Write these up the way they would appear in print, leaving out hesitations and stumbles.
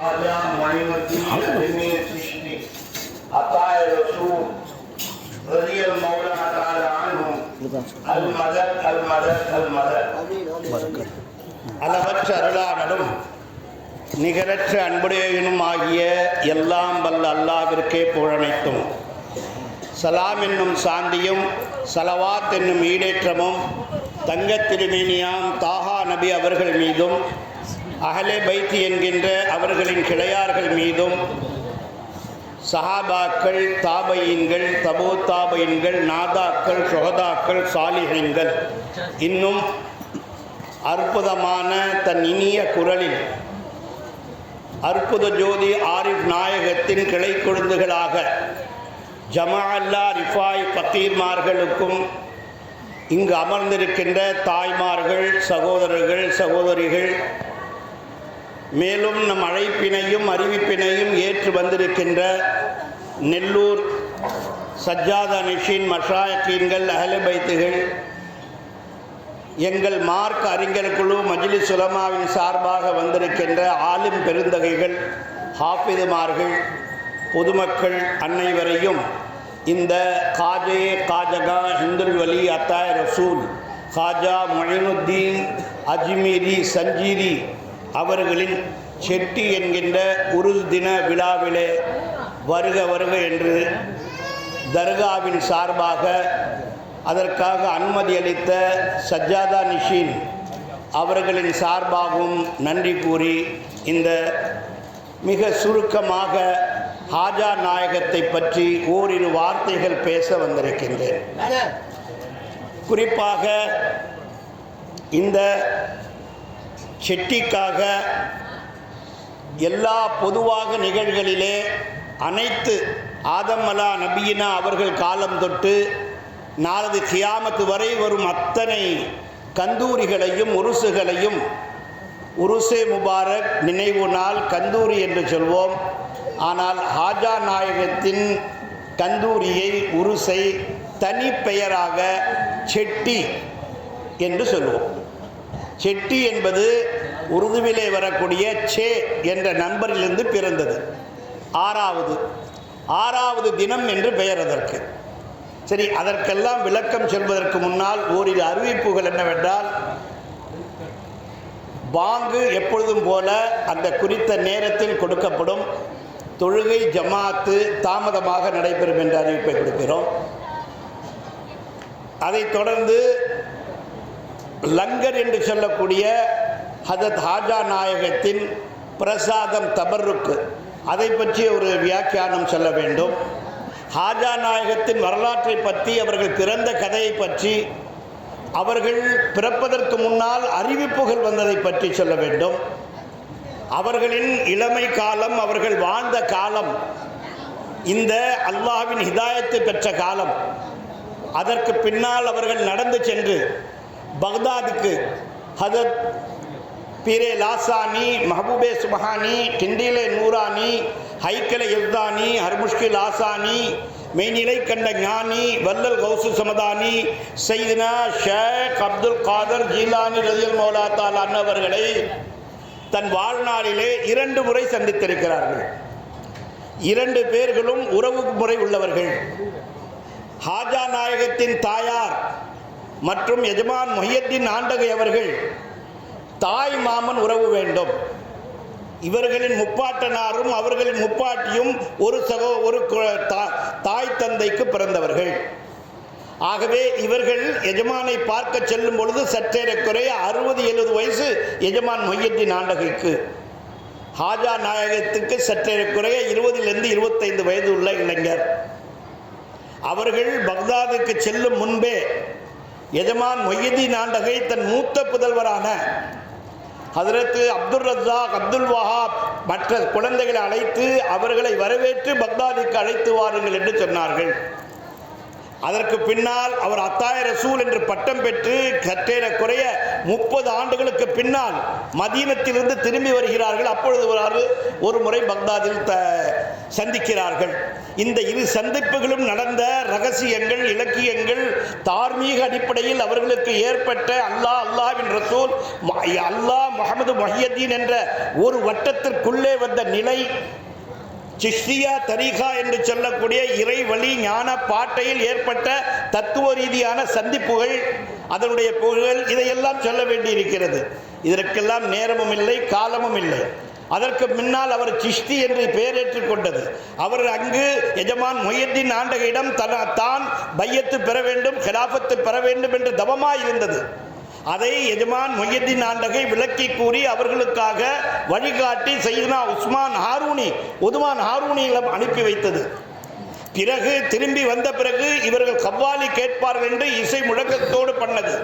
ख्वाजा मुइनुद्दीन अजमी चिश्ती अताए रसूल रज़ियल मौला तआला अन्हु अल मदद अल मदद अल मदद। அளவற்ற அருளாளனும் நிகரற்ற அன்புடையனும் ஆகிய எல்லாம் வல்ல அல்லாஹ்விற்கே புகழனைத்தும், சலாம் என்னும் சாந்தியும் சலவாத் என்னும் ஈடேற்றமும் தங்கத் திருமேனியாம் தாஹா நபி அவர்கள் மீதும் அஹ்லே பைத் என்கின்ற அவர்களின் கிளையார்கள் மீதும் சஹாபாக்கள், தாபையின்கள், தபூ தாபையின்கள், நாதாக்கள், சுஹதாக்கள், சாலிஹீன்கள் இன்னும் அற்புதமான தன் இனிய குரலில் அற்புத ஜோதி ஆரிஃப் நாயகத்தின் கிளை கொழுந்துகளாக ஜமாஅல்லா ரிஃபாய் பக்கீர்மார்களுக்கும் இங்கு அமர்ந்திருக்கின்ற தாய்மார்கள், சகோதரர்கள், சகோதரிகள், மேலும் நம் அழைப்பினையும் அறிவிப்பினையும் ஏற்று வந்திருக்கின்ற நெல்லூர் சஜ்ஜாதா நிஷின் மஷாயக்கீன்கள், அஹ்லே பைத்துகள், எங்கள் மார்க் அறிஞர் குழு மஜ்லிஸ் உலமாவின் சார்பாக வந்திருக்கின்ற ஆலிம் பெருந்தகைகள், ஹாஃபிதுமார்கள், பொதுமக்கள் அனைவரையும் இந்த காஜே காஜகா ஹிந்துல் வலி அத்தாய் ரசூல் காஜா முயினுத்தீன் அஜ்மீரி சஞ்சீரி அவர்களின் செட்டி என்கின்ற உருஸ் தின விழாவிலே வருக வருக என்று தர்காவின் சார்பாக அதற்காக அனுமதி அளித்த சஜ்ஜாதா நிஷீன் அவர்களின் சார்பாகவும் நன்றி கூறி இந்த மிக சுருக்கமாக ஹாஜா நாயகத்தை பற்றி ஓரிரு வார்த்தைகள் பேச வந்திருக்கின்றேன். குறிப்பாக இந்த செட்டிக்காக எல்லா பொதுவாக நிகழ்களிலே அனைத்து ஆதம் அலா நபியினா அவர்கள் காலம் தொட்டு நாளது கியாமத்து வரை வரும் அத்தனை கந்தூரிகளையும் உருசுகளையும், உருசே முபாரக் நினைவு நாள் கந்தூரி என்று சொல்வோம். ஆனால் ஹாஜா நாயகத்தின் கந்தூரியை, உருசை தனி பெயராக செட்டி என்று சொல்வோம். செட்டி என்பது உருதுவிலே வரக்கூடிய சே என்ற நம்பரிலிருந்து பிறந்தது. ஆறாவது தினம் என்று பெயர் அதற்கு. சரி, அதற்கெல்லாம் விளக்கம் சொல்வதற்கு முன்னால் ஓரிரு அறிவிப்புகள் என்னவென்றால், பாங்கு எப்பொழுதும் போல அந்த குறித்த நேரத்தில் கொடுக்கப்படும். தொழுகை ஜமாத்து தாமதமாக நடைபெறும் என்ற அறிவிப்பை கொடுக்கிறோம். அதைத் தொடர்ந்து லங்கர் என்று சொல்லக்கூடிய ஹதரத் ஹாஜா நாயகத்தின் பிரசாதம் தபருக்கு, அதை பற்றி ஒரு வியாக்கியானம் சொல்ல வேண்டும். ஹாஜா நாயகத்தின் வரலாற்றை பற்றி, அவர்கள் பிறந்த கதையை பற்றி, அவர்கள் பிறப்பதற்கு முன்னால் அறிவிப்புகள் வந்ததை பற்றி சொல்ல வேண்டும். அவர்களின் இளமை காலம், அவர்கள் வாழ்ந்த காலம், இந்த அல்லாஹ்வின் ஹிதாயத்தை பெற்ற காலம். அதற்கு பின்னால் அவர்கள் நடந்து சென்று பக்தாதுக்கு ஹதரத் பீரே லாசானி, மஹபூபே சுபஹானி, கிண்டிலே நூரானி, ஹைக்கல யஸ்தானி, ஹர்முஷ்கில் ஆசானி, மெய்நிலை கண்ட ஞானி, வல்லல் கௌசு சமதானி, சையதுனா ஷேக் அப்துல் காதர் ஜீலானி ரலியல் மௌலா தஆலா அவர்களை தன் வாழ்நாளிலே 2 முறை சந்தித்திருக்கிறார்கள். 2 பேர்களும் உறவு முறை உள்ளவர்கள். ஹாஜா நாயகத்தின் தாயார் மற்றும் எஜமான் முஹியத்தீன் ஆண்டகை அவர்கள் தாய் மாமன் உறவு வேண்டும். இவர்களின் முப்பாட்டனாரும் அவர்களின் முப்பாட்டியும் ஒரு தாய் தந்தைக்கு பிறந்தவர்கள். ஆகவே இவர்கள் எஜமானை பார்க்க செல்லும் பொழுது சற்றேறக்குறைய 60-70 வயசு எஜமான் முஹியத்தீன் ஆண்டகைக்கு. ஹாஜா நாயகத்துக்கு சற்றேறக்குறைய 20லிருந்து 25 வயது உள்ள இளைஞர். அவர்கள் பக்தாதுக்கு செல்லும் முன்பே எஜமான் முஹியத்தீன் ஆண்டகை தன் மூத்த புதல்வரான ஹதரத் அப்துல் ரஸாக், அப்துல் வஹாப் மற்ற குழந்தைகளை அழைத்து அவர்களை வரவேற்று பக்தாதுக்கு அழைத்து வாருங்கள் என்று சொன்னார்கள். அதற்கு பின்னால் அவர் அத்தாய ரசூல் என்று பட்டம் பெற்று சற்றேறக்குறைய 30 ஆண்டுகளுக்கு பின்னால் மதீனத்திலிருந்து திரும்பி வருகிறார்கள். அப்பொழுது ஒரு முறை பக்தாதில் சந்திக்கிறார்கள். இந்த இரு சந்திப்புகளும் நடந்த ரகசியங்கள், இலக்கியங்கள், தார்மீக அடிப்படையில் அவர்களுக்கு ஏற்பட்ட அல்லாஹ்வின் ரசூல், அல்லாஹ் முஹம்மது முஹியத்தீன் என்ற ஒரு வட்டத்திற்குள்ளே வந்த நிலை, சிஷ்தியா தரீகா என்று சொல்லக்கூடிய இறை வழி ஞான பாட்டையில் ஏற்பட்ட தத்துவ ரீதியான சந்திப்புகள், அதனுடைய புகழ், இதையெல்லாம் சொல்ல வேண்டி இருக்கிறது. இதற்கெல்லாம் நேரமும் இல்லை, காலமும் இல்லை. அதற்கு முன்னால் அவர் சிஷ்தி என்று பெயரேற்றுக் கொண்டது. அவர் அங்கு எஜமான் முஹியத்தீன் நாண்டகையிடம் தான் பையத்து பெற வேண்டும், கிலாஃபத்து பெற வேண்டும் என்று தவமாயிருந்தது. அதை எஜமான் முஹியத்தீன் நாண்டகை விளக்கி கூறி அவர்களுக்காக வழிகாட்டி சையதுனா உஸ்மான் ஹாரூனியிடம் அனுப்பி வைத்தது. பிறகு திரும்பி வந்த பிறகு இவர்கள் கவ்வாலி கேட்பார்கள் என்று இசை முழக்கத்தோடு பண்ணது.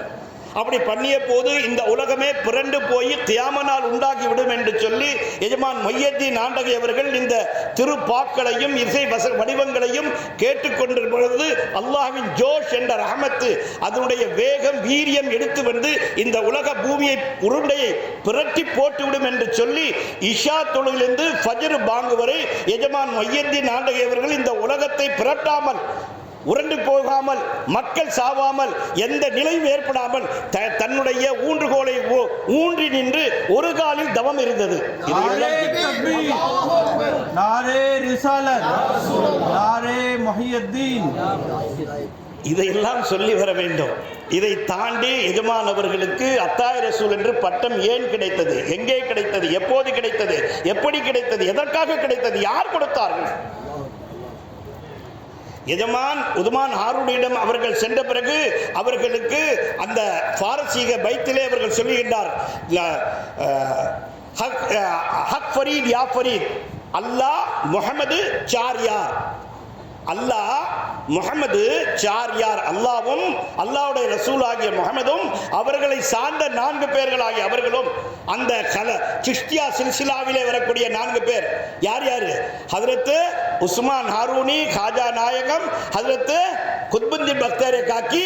அப்படி பண்ணிய போது இந்த உலகமே புரண்டு போய் கியாம நாள் உண்டாகிவிடும் என்று சொல்லி எஜமான் முஹியத்தீன் நாண்டகை அவர்கள் இந்த திருப்பாக்களையும் இசை வடிவங்களையும் கேட்டுக்கொண்டிருந்த பொழுது அல்லாஹ்வின் ஜோஷ் என்ற ரஹமத்து, அதனுடைய வேகம், வீரியம் எடுத்து வந்து இந்த உலக பூமியை உருண்டையை புரட்டி போட்டுவிடும் என்று சொல்லி இஷா தொழுகிலிருந்து ஃபஜ்ர் பாங்கு வரை எஜமான் முஹியத்தீன் நாண்டகை அவர்கள் இந்த உலகத்தை புரட்டாமல், உருண்டு போகாமல், மக்கள் சாவாமல், எந்த நிலையும் ஏற்படாமல் தன்னுடைய ஊன்றுகோலை ஊன்றி நின்று ஒரு காலில் தவம் இருந்தது. இதையெல்லாம் சொல்லி வர வேண்டும். இதை தாண்டி எஜமான் அவர்களுக்கு அத்தாய் ரசூல் என்று பட்டம் ஏன் கிடைத்தது, எங்கே கிடைத்தது, எப்போது கிடைத்தது, எப்படி கிடைத்தது, எதற்காக கிடைத்தது, யார் கொடுத்தார்கள்? எஜமான் உதுமான் ஹாரூனியிடம் அவர்கள் சென்ற பிறகு அவர்களுக்கு அந்த பாரசீக பைத்திலே அவர்கள் சொல்லுகின்றார், ஹக் ஃபரீத் யா ஃபரீத், அல்லாஹ் முஹம்மது சார் யார், அல்லாஹ் முஹம்மது சார் யார், அல்லாவும் அல்லாஹ்வுடைய ரசூல் ஆகிய முஹம்மதும் அவர்களை சார்ந்த 4 பேர்களாகிய அவர்களும் அந்த சிஷ்தியா சில்சிலாவிலே வரக்கூடிய 4 பேர் யார் யார்? ஹஜ்ரத் உஸ்மான் ஹாரூனி, காஜா நாயகம், ஹஜ்ரத் குத்புத்தீன் பக்தாரே காக்கி,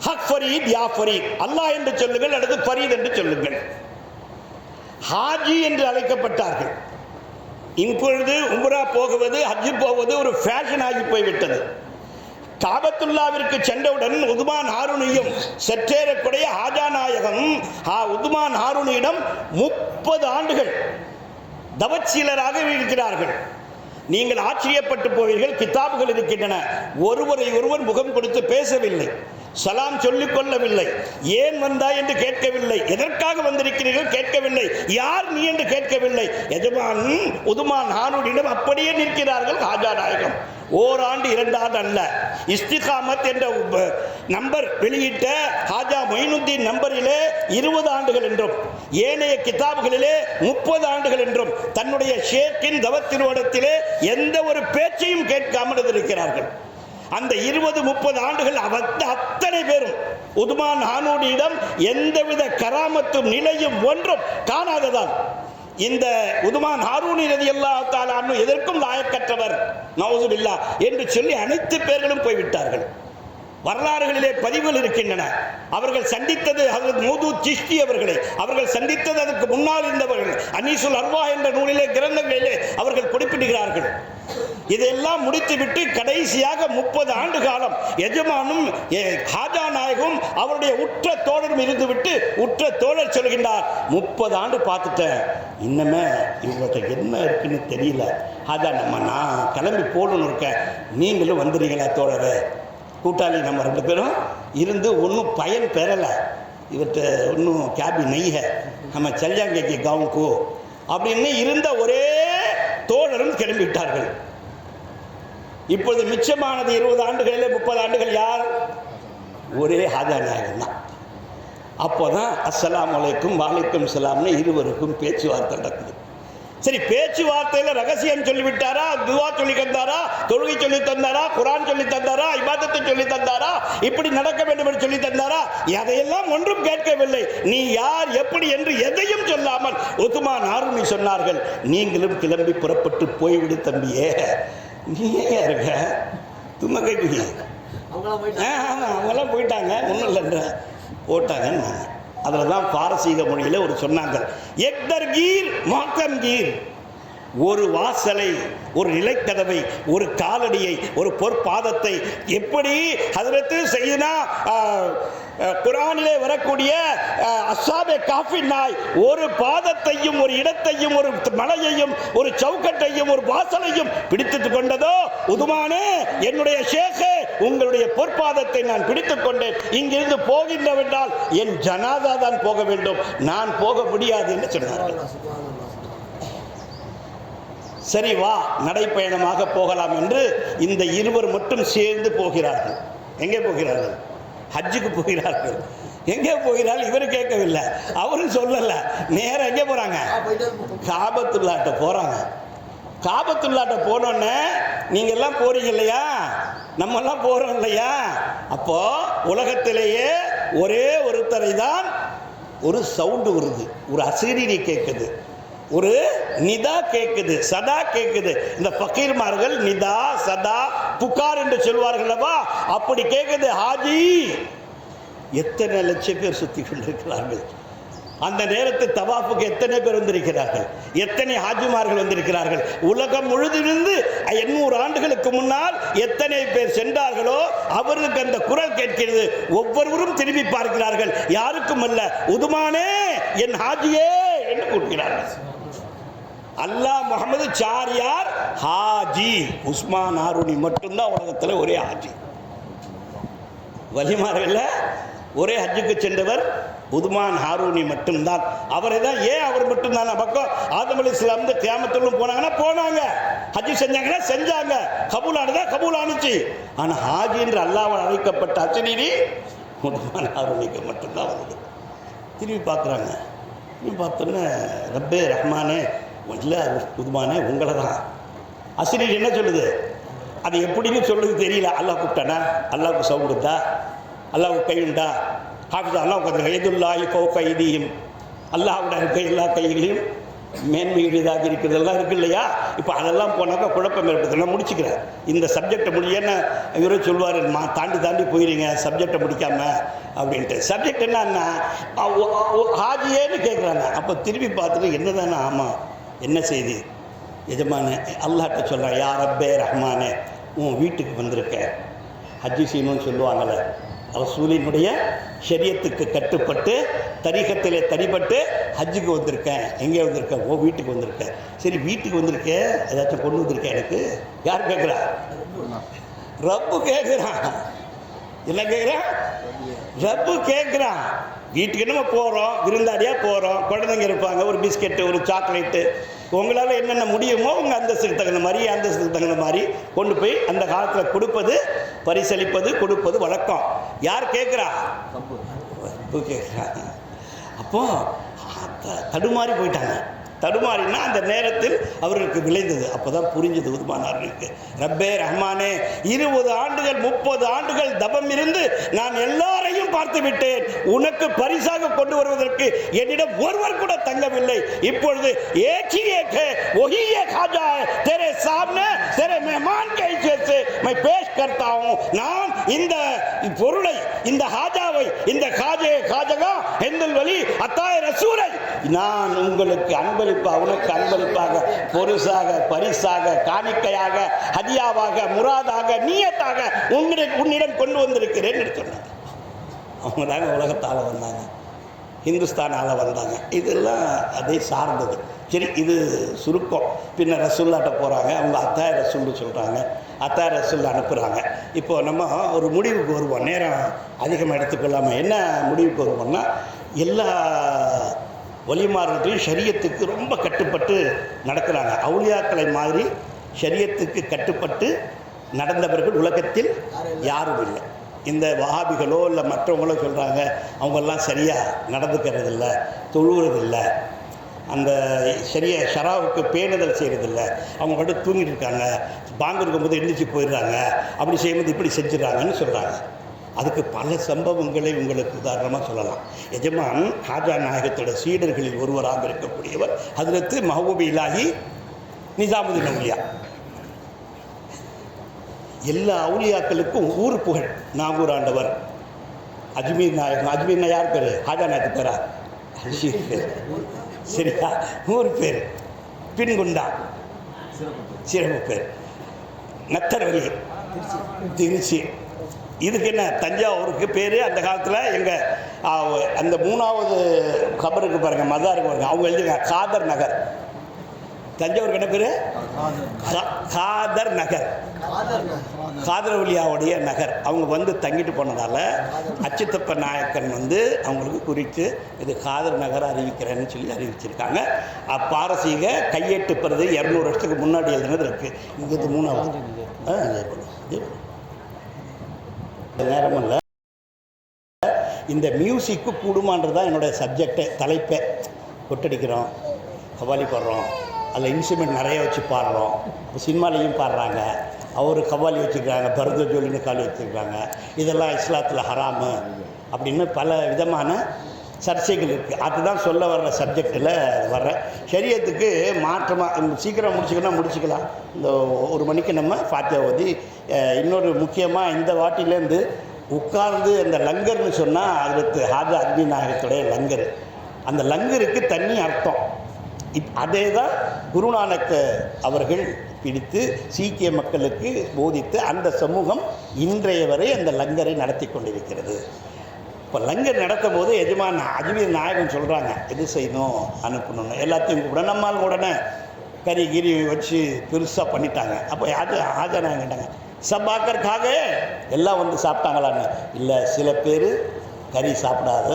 ஹக் ஃபரீத் யா ஃபரீத், அல்லாஹ் என்று சொல்லுங்கள் அல்லது ஃபரீத் என்று சொல்லுங்கள். ஹாஜி என்று அழைக்கப்பட்டார்கள். இப்பொழுது உம்ரா போகுவது, ஹஜ் போவது ஒரு ஃபேஷன் ஆகி போய்விட்டது. காபத்துல்லாவிற்கு சென்றவுடன் உதுமான் ஹாரூனியும் சற்றேறக்குடைய ஹாஜா நாயகம் உதுமான் ஹாரூனியிடம் 30 ஆண்டுகள் தவச்சீலராக இருக்கிறார்கள். நீங்கள் ஆச்சரியப்பட்டு போவீர்கள். கிதாபுகள் இருக்கின்றன. ஒருவரை ஒருவர் முகம் கொடுத்து பேசவில்லை, சலாம் சொல்லிக் கொள்ளவில்லை, ஏன் வந்தாய் என்று கேட்கவில்லை, எதற்காக வந்திருக்கிறீர்கள் கேட்கவில்லை, யார் நீ என்று கேட்கவில்லை. எஜமான் உதுமான் ஹாரூனியிடம் அப்படியே நிற்கிறார்கள். ஹாஜா நாயகம் ஓராண்டு 2 ஆண்டு அல்ல, இஸ்திகாமத் என்ற நம்பர் வெளியிட்ட ஹாஜா மொயினுத்தீன் நம்பரிலே 20 ஆண்டுகள் என்றும், ஏனைய கிதாபுகளிலே 30 ஆண்டுகள் என்றும் தன்னுடைய ஷேக்கின் தவத்திருவடத்திலே எந்த ஒரு பேச்சையும் கேட்காமல் இருக்கிறார்கள். அந்த 20-30 ஆண்டுகள் அத்தனை பேரும் உதுமான் ஹாரூனியிடம் எந்தவித கராமத்தும் நிலையும் ஒன்றும் காணாததால் இந்த உதுமான் ஹாரூனி ரலியல்லாஹு தஆலா அன்ஹு எதற்கும் லாயக்கற்றவர் நவுசுபில்லாஹ் என்று சொல்லி அனைத்து பேர்களும் போய்விட்டார்கள். வரலாறுகளிலே பதிவுகள் இருக்கின்றன. அவர்கள் சந்தித்தது ஹஜ்ரத் மௌதூத் சிஷ்தி அவர்களை, அவர்கள் சந்தித்தது அதற்கு முன்னால் இருந்தவர்கள். அனீசுல் அர்வா என்ற நூலிலே, கிரந்தங்களிலே அவர்கள் குறிப்பிடுகிறார்கள். இதையெல்லாம் முடித்துவிட்டு கடைசியாக 30 ஆண்டு காலம் எஜமானும் ஹாஜா நாயகம் அவருடைய உற்ற தோழரும் இருந்துவிட்டு உற்ற தோழர் சொல்கின்றார், 30 ஆண்டு பார்த்துட்டேன், இன்னமே இவங்கள்ட்ட என்ன இருக்குன்னு தெரியல. ஹாஜா, நான் கிளம்பி போடணும்னு இருக்கேன், நீங்களும் வந்துடுறீங்களா தோழரை? கூட்டாளி நம்ம 2 பேரும் இருந்து ஒன்றும் பயன் பெறலை. இவற்றை ஒன்றும் கேபி நெய்ய நம்ம சல்யாங்கேக்கு கவுன்கு அப்படின்னு இருந்த ஒரே தோழரும் கிளம்பிவிட்டார்கள். இப்பொழுது மிச்சமானது 20 ஆண்டுகளில் 30 ஆண்டுகள் யார்? ஒரே ஹாஜா நாயகம் தான். அப்போ தான் அஸ்ஸலாமு அலைக்கும் வலைக்கும் சலாம்னு இருவருக்கும் பேச்சுவார்த்தை நடக்குது. சரி, பேச்சுவார்த்தையில் ரகசியம் சொல்லிவிட்டாரா, துவா சொல்லி தந்தாரா, தொழுகை சொல்லி தந்தாரா, குரான் சொல்லி தந்தாரா, இபாதத்தை சொல்லி தந்தாரா, இப்படி நடக்க வேண்டும் என்று சொல்லி தந்தாரா? அதையெல்லாம் ஒன்றும் கேட்கவில்லை. நீ யார், எப்படி என்று எதையும் சொல்லாமல் உதுமான் ஹாரூனி சொன்னார்கள், நீங்களும் கிளம்பி புறப்பட்டு போய்விடு தம்பியே. நீ ஏன் இருக்க தும்மக்கை? அவங்களாம் போயிட்டாங்க, ஒன்றும் இல்லைன்ற போட்டாங்கன்னு. அதில் தான் பாரசீக மொழியில் ஒரு சொன்னாங்க, எக்தர்கீர் மாக்கம்கீர், ஒரு வாசலை, ஒரு நிலைக்கதவை, ஒரு காலடியை, ஒரு பொற்பாதத்தை எப்படி ஹஜ்ரத் சையதுனா குர்ஆனிலே வரக்கூடிய அஸ்ஸாபே காஃபின் நாய் ஒரு பாதத்தையும் ஒரு இடத்தையும் ஒரு மலையையும் ஒரு சவுக்கட்டையும் ஒரு வாசலையும் பிடித்துக் கொண்டதோ, உதுமானே என்னுடைய ஷேഖே உங்களுடைய பொற்பாதத்தை நான் பிடித்துக் கொண்டேன், இங்கிருந்து போகின்றவென்றால் என் ஜனாதா தான் போக வேண்டும், நான் போக முடியாது என்று சொன்னார்கள். சரி வா நடைப்பயணமாக போகலாம் என்று இந்த இருவர் மட்டும் சேர்ந்து போகிறார்கள். எங்கே போகிறார்கள்? ஹஜ்ஜுக்கு போகிறார்கள். எங்கே போகிறார்கள்? இவர் கேட்கவில்லை, அவரும் சொல்லல. நேரம் எங்கே போறாங்க? காபத்துல்லாட்ட போறாங்க. காபத்துல்லாட்ட போனோன்னே நீங்க எல்லாம் போறீங்க இல்லையா, நம்ம எல்லாம் போறோம் இல்லையா, அப்போ உலகத்திலேயே ஒரே ஒருத்தரை தான் ஒரு சவுண்டு வருது, ஒரு அசரீரி கேட்குது, ஒரு நிதா கேட்குது, சதா கேட்குது. இந்த ஃபக்கீர்மார்கள் நிதா சதா புகார் என்று சொல்வார்கள், அப்படி கேட்குது. ஹாஜி எத்தனை லட்சம் பேர் சுத்தி கொண்டிருக்கிறார்கள். அந்த நேரத்தில் தவாஃபுக்கு எத்தனை பேர் வந்திருக்கிறார்கள், எத்தனை ஹாஜிமார்கள் வந்திருக்கிறார்கள். உலகம் முழுதிலிருந்து 800 ஆண்டுகளுக்கு முன்னால் எத்தனை பேர் சென்றார்களோ அவர்களுக்கு அந்த குரல் கேட்கிறது. ஒவ்வொருவரும் திரும்பி பார்க்கிறார்கள், யாருக்கும் அல்ல, உதுமானே என் ஹாஜியே என்று கூறுகிறார்கள். அல்லாஹ் முஹம்மது சாரியார் ஹாஜி, உஸ்மான் ஹாரூனி மட்டும்தான் உலகத்தில் ஒரே ஹாஜி. வலிமார்கள் ஒரே ஹஜ்ஜுக்கு சென்றவர் உதுமான் ஹாரூனி மட்டும்தான். அவரை தான், ஏன் அவர் மட்டும்தான் பக்கம் ஆதம் அலைஹிஸ்ஸலாம் கியாமத்துல்லும் போனாங்கன்னா போனாங்க, ஹஜ்ஜு செஞ்சாங்கன்னா செஞ்சாங்க, கபூலானதா கபூல் ஆனுச்சு. ஆனால் ஹாஜி என்று அல்லாஹ்வால் அழைக்கப்பட்ட அசரீரி உதுமான் ஹாரூனிக்கு மட்டும்தான் வந்தது. திரும்பி பார்க்குறாங்க. திரும்பி பார்த்தோன்னே ரப்பே ரஹ்மானே இல்லை உதுமானே உங்களை தான். அசரீரி என்ன சொல்லுது, அது எப்படின்னு சொல்லுது தெரியல. அல்லாஹ் கூப்பிட்டானா, அல்லாவுக்கு சவுண்டுதா, அல்லாவுக்கு கையுண்டா, ஹாஃபிஸ் அல்லாஹ் கைதுல்லாஹி ஃபௌக ஐதீஹிம், அல்லாஹ்வுடைய இருக்க எல்லா கைகளையும் மேன்மையுடையதாக இருக்கிறதெல்லாம் இருக்கு இல்லையா. இப்போ அதெல்லாம் போனாக்கா குழப்பம் ஏற்படுது. நான் முடிச்சுக்கிறேன் இந்த சப்ஜெக்டை முடியன்னு இவரே சொல்லுவார், தாண்டி தாண்டி போயிடுங்க சப்ஜெக்டை முடிக்காம அப்படின்ட்டு. சப்ஜெக்ட் என்னன்னா ஹாஜியேன்னு கேட்குறாங்க. அப்போ திரும்பி பார்த்துட்டு என்னதானே, ஆமாம் என்ன செய்தி எஜமானே, அல்லாஹ்ட்ட சொல்கிறேன், யா ரப்பே ரஹ்மானே உன் வீட்டுக்கு வந்திருக்கேன், ஹஜ்ஜி செய்யணும்னு சொல்லுவாங்கள்ல, ரசூலினுடைய ஷரியத்துக்கு கட்டுப்பட்டு தரீகத்திலே தரிபட்டு ஹஜ்ஜுக்கு வந்திருக்கேன். எங்கே வந்திருக்கேன்? ஓ வீட்டுக்கு வந்திருக்கேன். சரி வீட்டுக்கு வந்திருக்கேன், ஏதாச்சும் கொண்டு வந்திருக்கேன் எனக்கு? யார் கேட்குறா? ரப்பு கேட்குறான். என்ன கேட்குறான்? ரப்பு கேட்குறான். வீட்டுக்கு நம்ம போகிறோம், விருந்தாடியாக போகிறோம், குழந்தைங்க இருப்பாங்க, ஒரு பிஸ்கெட்டு ஒரு சாக்லேட்டு, உங்களால் என்னென்ன முடியுமோ உங்கள் அந்தஸ்துக்கு தகுந்த மாதிரி அந்தஸ்துக்கு தகுந்த மாதிரி கொண்டு போய் அந்த காலத்தில் கொடுப்பது, பரிசளிப்பது, கொடுப்பது வழக்கம். யார் கேட்குறா? கேட்குறாங்க. அப்போ தடுமாறி போயிட்டாங்க. தடுமாறினா அந்த நேரத்தில் அவர்களுக்கு விளைந்தது. அப்போ தான் புரிஞ்சது உதுமானார்களுக்கு, ரப்பே ரஹ்மானே 20 ஆண்டுகள் 30 ஆண்டுகள் தபம் இருந்து நான் எல்லாரையும் பார்த்து விட்டேன், உனக்கு பரிசாக கொண்டு வருவதற்கு என்னிடம் ஒருவர் கூட தங்கவில்லை. இப்பொழுது நான் இந்த பொருளை, இந்த ஹாஜாவை, இந்த ரசூலை நான் உங்களுக்கு அன்பளிப்பாக, உனக்கு அன்பளிப்பாக, பொருசாக, பரிசாக, காணிக்கையாக, ஹதியாவாக, முராதாக, நியத்தாக உன்னிடம் கொண்டு வந்திருக்கிறேன் என்று சொன்னாங்க. அவங்க தாங்க உலகத்தால் வந்தாங்க, ஹிந்துஸ்தானால் வந்தாங்க. இதெல்லாம் அதை சார்ந்தது. சரி, இது சுருக்கம். பின்ன ரசூல்லாட்ட போகிறாங்க, அவங்க அத்தாய ரசூல்னு சொல்கிறாங்க, அத்தாய ரசூல் அனுப்புகிறாங்க. இப்போ நம்ம ஒரு முடிவுக்கு வருவோம், நேரம் அதிகமாக எடுத்துக்கொள்ளாமல். என்ன முடிவுக்கு வருவோம்னா, எல்லா வலிமார்களையும் ஷரியத்துக்கு ரொம்ப கட்டுப்பட்டு நடக்கிறாங்க. அவுலியாக்களை மாதிரி ஷரியத்துக்கு கட்டுப்பட்டு நடந்தவர்கள் உலகத்தில் யாரும் இல்லை. இந்த வஹாபிகளோ இல்லை மற்றவங்களோ சொல்கிறாங்க அவங்கெல்லாம் சரியாக நடந்துக்கிறதில்ல, தொழுகிறதில்லை, அந்த சரியா ஷராவுக்கு பேணுதல் செய்கிறதில்ல, அவங்க மட்டும் தூங்கிட்டு இருக்காங்க, பாங்கு இருக்கும்போது எந்திரிச்சு போயிடுறாங்க, அப்படி செய்யும்போது இப்படி செஞ்சிடறாங்கன்னு சொல்கிறாங்க. அதுக்கு பல சம்பவங்களை உங்களுக்கு உதாரணமாக சொல்லலாம். எஜமான் ஹாஜா நாயகத்தோட சீடர்களில் ஒருவராக இருக்கக்கூடியவர் ஹஜ்ரத் மஹபூபி இலாஹி நிசாமுதீன் அவுலியா. எல்லா அவுலியாக்களுக்கும் ஊர் புகழ். நாகூர் ஆண்டவர், அஜ்மீர் நாயகம். அஜ்மீர்னா யார் பேர்? ஹாஜா நாயக்கு பேரா? அஜீர் பேர். சரியா? ஊர் பேர். பின்குண்டா சிறப்பு பேர் நத்தர்வழி திருச்சி. இதுக்கு என்ன தஞ்சாவூருக்கு பேர் அந்த காலத்தில் எங்கள் அந்த 3வது கபருக்கு பாருங்கள், மதாருக்கு பாருங்கள், அவங்க எழுதிருக்காங்க காதர் நகர். தஞ்சாவூருக்கு என்ன பேர்? காதர் நகர், காதரவழியாவுடைய நகர். அவங்க வந்து தங்கிட்டு போனதால் அச்சுத்தப்ப நாயக்கன் வந்து அவங்களுக்கு குறித்து இது காதர் நகர் அறிவிக்கிறேன்னு சொல்லி அறிவிச்சிருக்காங்க. பாரசீக கையெட்டு பிரதி 200 வருஷத்துக்கு முன்னாடி எழுதுனது இருக்குது. இங்கே 3வது நேரம் இல்லை. இந்த மியூசிக்கு கூடுமான்றது தான் என்னுடைய சப்ஜெக்டே, தலைப்பே. கொட்டடிக்கிறோம், கவாலி பாடுறோம், அதில் இன்ஸ்ட்ருமெண்ட் நிறைய வச்சு பாடுறோம். இப்போ சினிமாலேயும் பாடுறாங்க. அவர் கவாலி வச்சுருக்காங்க, பரத ஜோலின்னு காலி வச்சுருக்காங்க. இதெல்லாம் இஸ்லாத்தில் ஹராமு அப்படின்னு பல விதமான சர்ச்சைகள் இருக்குது. அதுதான் சொல்ல வர்ற சப்ஜெக்டில் வர்ற ஷரியத்துக்கு மாற்றமாக சீக்கிரம் முடிச்சுக்கலாம். இந்த 1 மணிக்கு நம்ம ஃபாத்தியா ஓதி, இன்னொரு முக்கியமாக இந்த வாட்டிலேருந்து உட்கார்ந்து அந்த லங்கர்னு சொன்னால் அதுக்கு ஹாஜா அக்னி நாயகத்துடைய லங்கர். அந்த லங்கருக்கு தனி அர்த்தம். அதே தான் குருநானக் அவர்கள் பிடித்து சீக்கிய மக்களுக்கு போதித்து அந்த சமூகம் இன்றைய வரை அந்த லங்கரை நடத்தி கொண்டிருக்கிறது. இப்போ லங்கர் நடத்தும் போது எஜமான் அஜ்மீர் நாயகன் சொல்கிறாங்க, எது செய்யணும் அனுப்பணும்னு. எல்லாத்தையும் கூப்பிட நம்மால் உடனே கறி வச்சு பெருசாக பண்ணிட்டாங்க. அப்போ ஆஜா நாயகன் கேட்டாங்க, சப்பாக்கற்காக எல்லாம் வந்து சாப்பிட்டாங்களான்னு. இல்லை, சில பேர் கறி சாப்பிடாத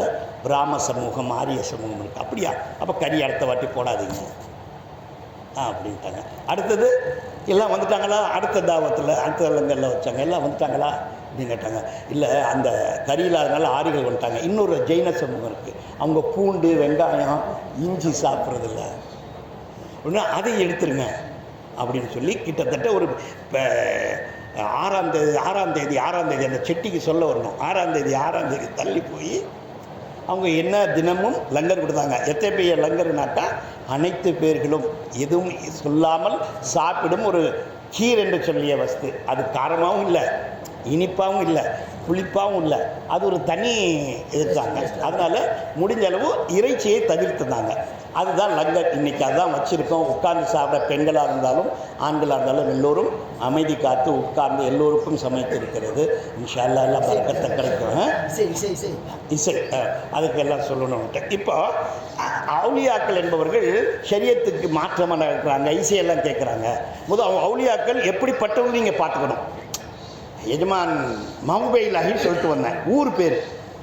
பிராம சமூகம், ஆரிய சமூகம் இருக்குது. அப்படியா? அப்போ கறி அடுத்த வாட்டி போடாதீங்க அப்படின்ட்டாங்க. அடுத்தது எல்லாம் வந்துட்டாங்களா? அடுத்த தாவத்தில் அடுத்த லங்கரில் வச்சாங்க, எல்லாம் வந்துட்டாங்களா அப்படின்னு கேட்டாங்க. இல்லை, அந்த கறி இல்லாதனால ஆரிகள் வந்துட்டாங்க. இன்னொரு ஜெயின சமூகம் இருக்குது, அவங்க பூண்டு வெங்காயம் இஞ்சி சாப்பிட்றதில்ல, ஒன்று அதை எடுத்துருங்க அப்படின்னு சொல்லி கிட்டத்தட்ட ஒரு 6ஆம் தேதி அந்த செட்டிக்கு சொல்ல வரணும். 6ஆம் தேதி தள்ளி போய் அவங்க என்ன தினமும் லங்கர் கொடுத்தாங்க. எத்தனை பேர் லங்கர்னாக்கா அனைத்து பேர்களும் எதுவும் சொல்லாமல் சாப்பிடும் ஒரு கீர் என்று சொல்லிய வஸ்து. அது காரமாகவும் இல்லை, இனிப்பாகவும் இல்லை, புளிப்பாகவும் இல்லை. அது ஒரு தனி எடுத்தாங்க. அதனால் முடிஞ்ச அளவு இறைச்சியை தவிர்த்துதாங்க. அதுதான் லங்கர். இன்றைக்கி அதுதான் வச்சுருக்கோம். உட்கார்ந்து சாப்பிட பெண்களாக இருந்தாலும் ஆண்களாக இருந்தாலும் எல்லோரும் அமைதி காத்து உட்கார்ந்து எல்லோருக்கும் சமைத்து இருக்கிறது. இன்ஷா அல்லாஹ் எல்லாம் பறக்கத்தை கிடைக்கும். இசை அதுக்கெல்லாம் சொல்லணும்ட்டு. இப்போ அவுலியாக்கள் என்பவர்கள் ஷரியத்துக்கு மாற்றமாக இருக்கிறாங்க, இசையெல்லாம் கேட்குறாங்க. முதல் அவங்க அவுலியாக்கள் எப்படிப்பட்டவங்க நீங்கள் பார்த்துக்கணும். எஜமான் மஹபூபே இலாஹின்னு சொல்லிட்டு வந்தேன். ஊர் பேர்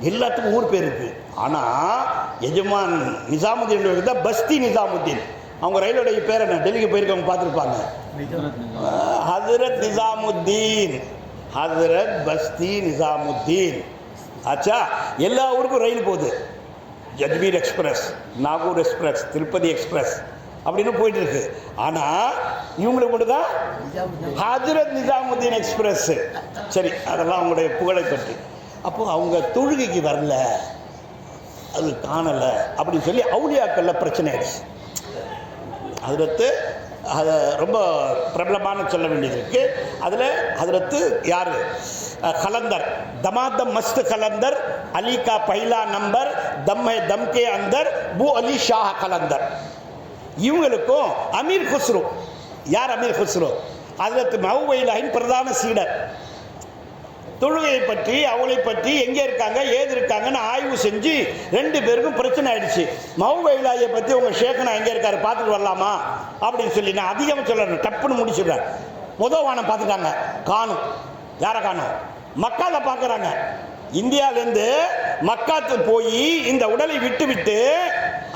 எல்லாத்துக்கும் ஊர் பேர் இருக்குது. ஆனால் எஜமான் நிசாமுத்தீன் தான் பஸ்தி நிசாமுத்தீன். அவங்க ரயிலுடைய பேர் என்ன? டெல்லிக்கு போயிருக்கவங்க பார்த்துருப்பாங்க. ஹதரத் நிசாமுத்தீன், ஹதரத் பஸ்தி நிசாமுத்தீன். ஆச்சா, எல்லா ஊருக்கும் ரயில் போகுது. Ajmer express, Nagore express, Tirupati express அப்படின்னு போயிட்டு இருக்கு. ஆனால் இவங்களுக்கு மட்டும் தான் ஹஜரத் நிசாமுத்தீன் எக்ஸ்பிரஸ். சரி, அதெல்லாம் அவங்களுடைய புகழை பற்றி. அப்போது அவங்க தொழுகைக்கு வரல, அது காணலை அப்படின்னு சொல்லி அவுலியாக்கள்ல பிரச்சனை ஆயிடுச்சு. ஹஜரத்து அதை ரொம்ப பிரபலமான சொல்ல வேண்டியது இருக்குது. அதில் ஹஜரத்து யார்? கலந்தர், தமாதம் மஸ்த் கலந்தர், அலி கா பைலா நம்பர், தம் கே அந்தர், பூ அலி ஷாஹ் கலந்தர். இவங்களுக்கும் அமீர் குஸ்ரு. யார் அமீர் குஸ்ரு? ஹஜரத் மஹபூபே இலாஹின் பிரதான சீடர். தொழுகையை பற்றி, அவளை பற்றி, எங்கே இருக்காங்க ஏது இருக்காங்கன்னு ஆய்வு செஞ்சு 2 பேருக்கும் பிரச்சனை ஆயிடுச்சு. மஹபூபே இலாஹியை பற்றி உங்கள் ஷேഖனா எங்கே இருக்காரு பார்த்துட்டு வரலாமா அப்படின்னு சொல்லி நான் அதிகமாக சொல்லணும், டப்புன்னு முடிச்சுடுறேன். வானம் பார்த்துட்டாங்க, காணும். யாரை காணும்? மக்கால பார்க்குறாங்க. இந்தியாவிலேருந்து மக்காத்து போய் இந்த உடலை விட்டு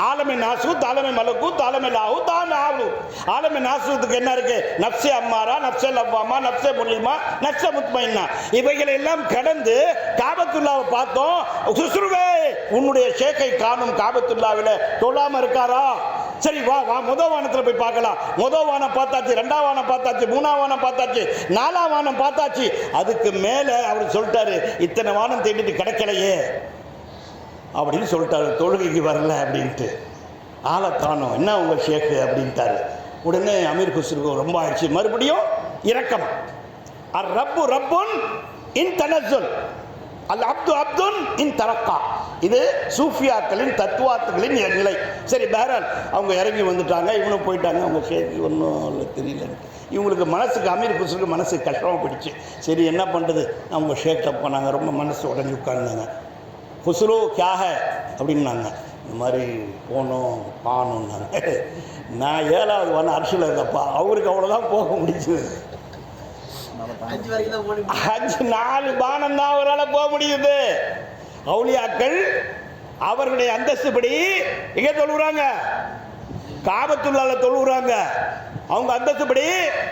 ஆலமே நாசூத், ஆலமே மலக்கூத், ஆலமே லாஹூத், ஆலமே நாசூத்துக்கு என்ன இருக்கு? நப்சே அம்மாரா, நப்சே லவ்வாமா, நப்சே முல்லிமா, நப்சே முத்மைனா. இவைகளை எல்லாம் கடந்து காபத்துல்லாவை பார்த்தோம். சுஸ்ருவே, உன்னுடைய ஷேக்கை காணும் காபத்துல்லாவில் தொழாம இருக்காரா? சரி, வா முதல் வானத்தில் போய் பார்க்கலாம். முதல் வானம் பார்த்தாச்சு, 2ஆம் வானம் பார்த்தாச்சு, 3ஆம் வானம் பார்த்தாச்சு, 4ஆம் வானம் பார்த்தாச்சு. அதுக்கு மேலே அவர் சொல்லிட்டாரு, இத்தனை வானம் தேடிட்டு கிடைக்கலையே அப்படின்னு சொல்லிட்டாரு. தொழுகைக்கு வரல அப்படின்ட்டு ஆளை காணோம். என்ன உங்கள் ஷேக்கு அப்படின்ட்டாரு. உடனே அமீர் குஸ்ருக்கு ரொம்ப ஆயிடுச்சு. மறுபடியும் இரக்கம். அர் ரப்பு ரப்புன் இன் தனஸ்ஸுல், அல் அப்து அப்துன் இன் தரக்கா. இது சூஃபியாக்களின் தத்துவாத்துகளின் நிலை. சரி, பேரல் அவங்க இறங்கி வந்துட்டாங்க, இவனும் போயிட்டாங்க. அவங்க சேர்த்து ஒன்றும் இல்லை தெரியல. இவங்களுக்கு மனசுக்கு அமீர் குஸ்ருக்கு மனசுக்கு கஷ்டமாக போயிடுச்சு. சரி என்ன பண்ணுறது, அவங்க ஷேக்கில் போனாங்க. ரொம்ப மனசு உடஞ்சி உட்கார்ந்தாங்க. குஸ்ரு கியாக அப்படின்னாங்க. இந்த மாதிரி போகணும் பாணுன்னாங்க. நான் 7வது வாரம் அரசியல் இருந்தப்பா, அவருக்கு அவ்வளோதான் போக முடிஞ்சுது. 4 பானம் தான் அவரால் போக முடியுது. அவுலியாக்கள் அவர்களுடைய அந்தஸ்துபடி எங்கே தொழுகிறாங்க? காபத்துல்லாஹ்ல தொழுகிறாங்க. அவங்க அந்தஸ்துபடி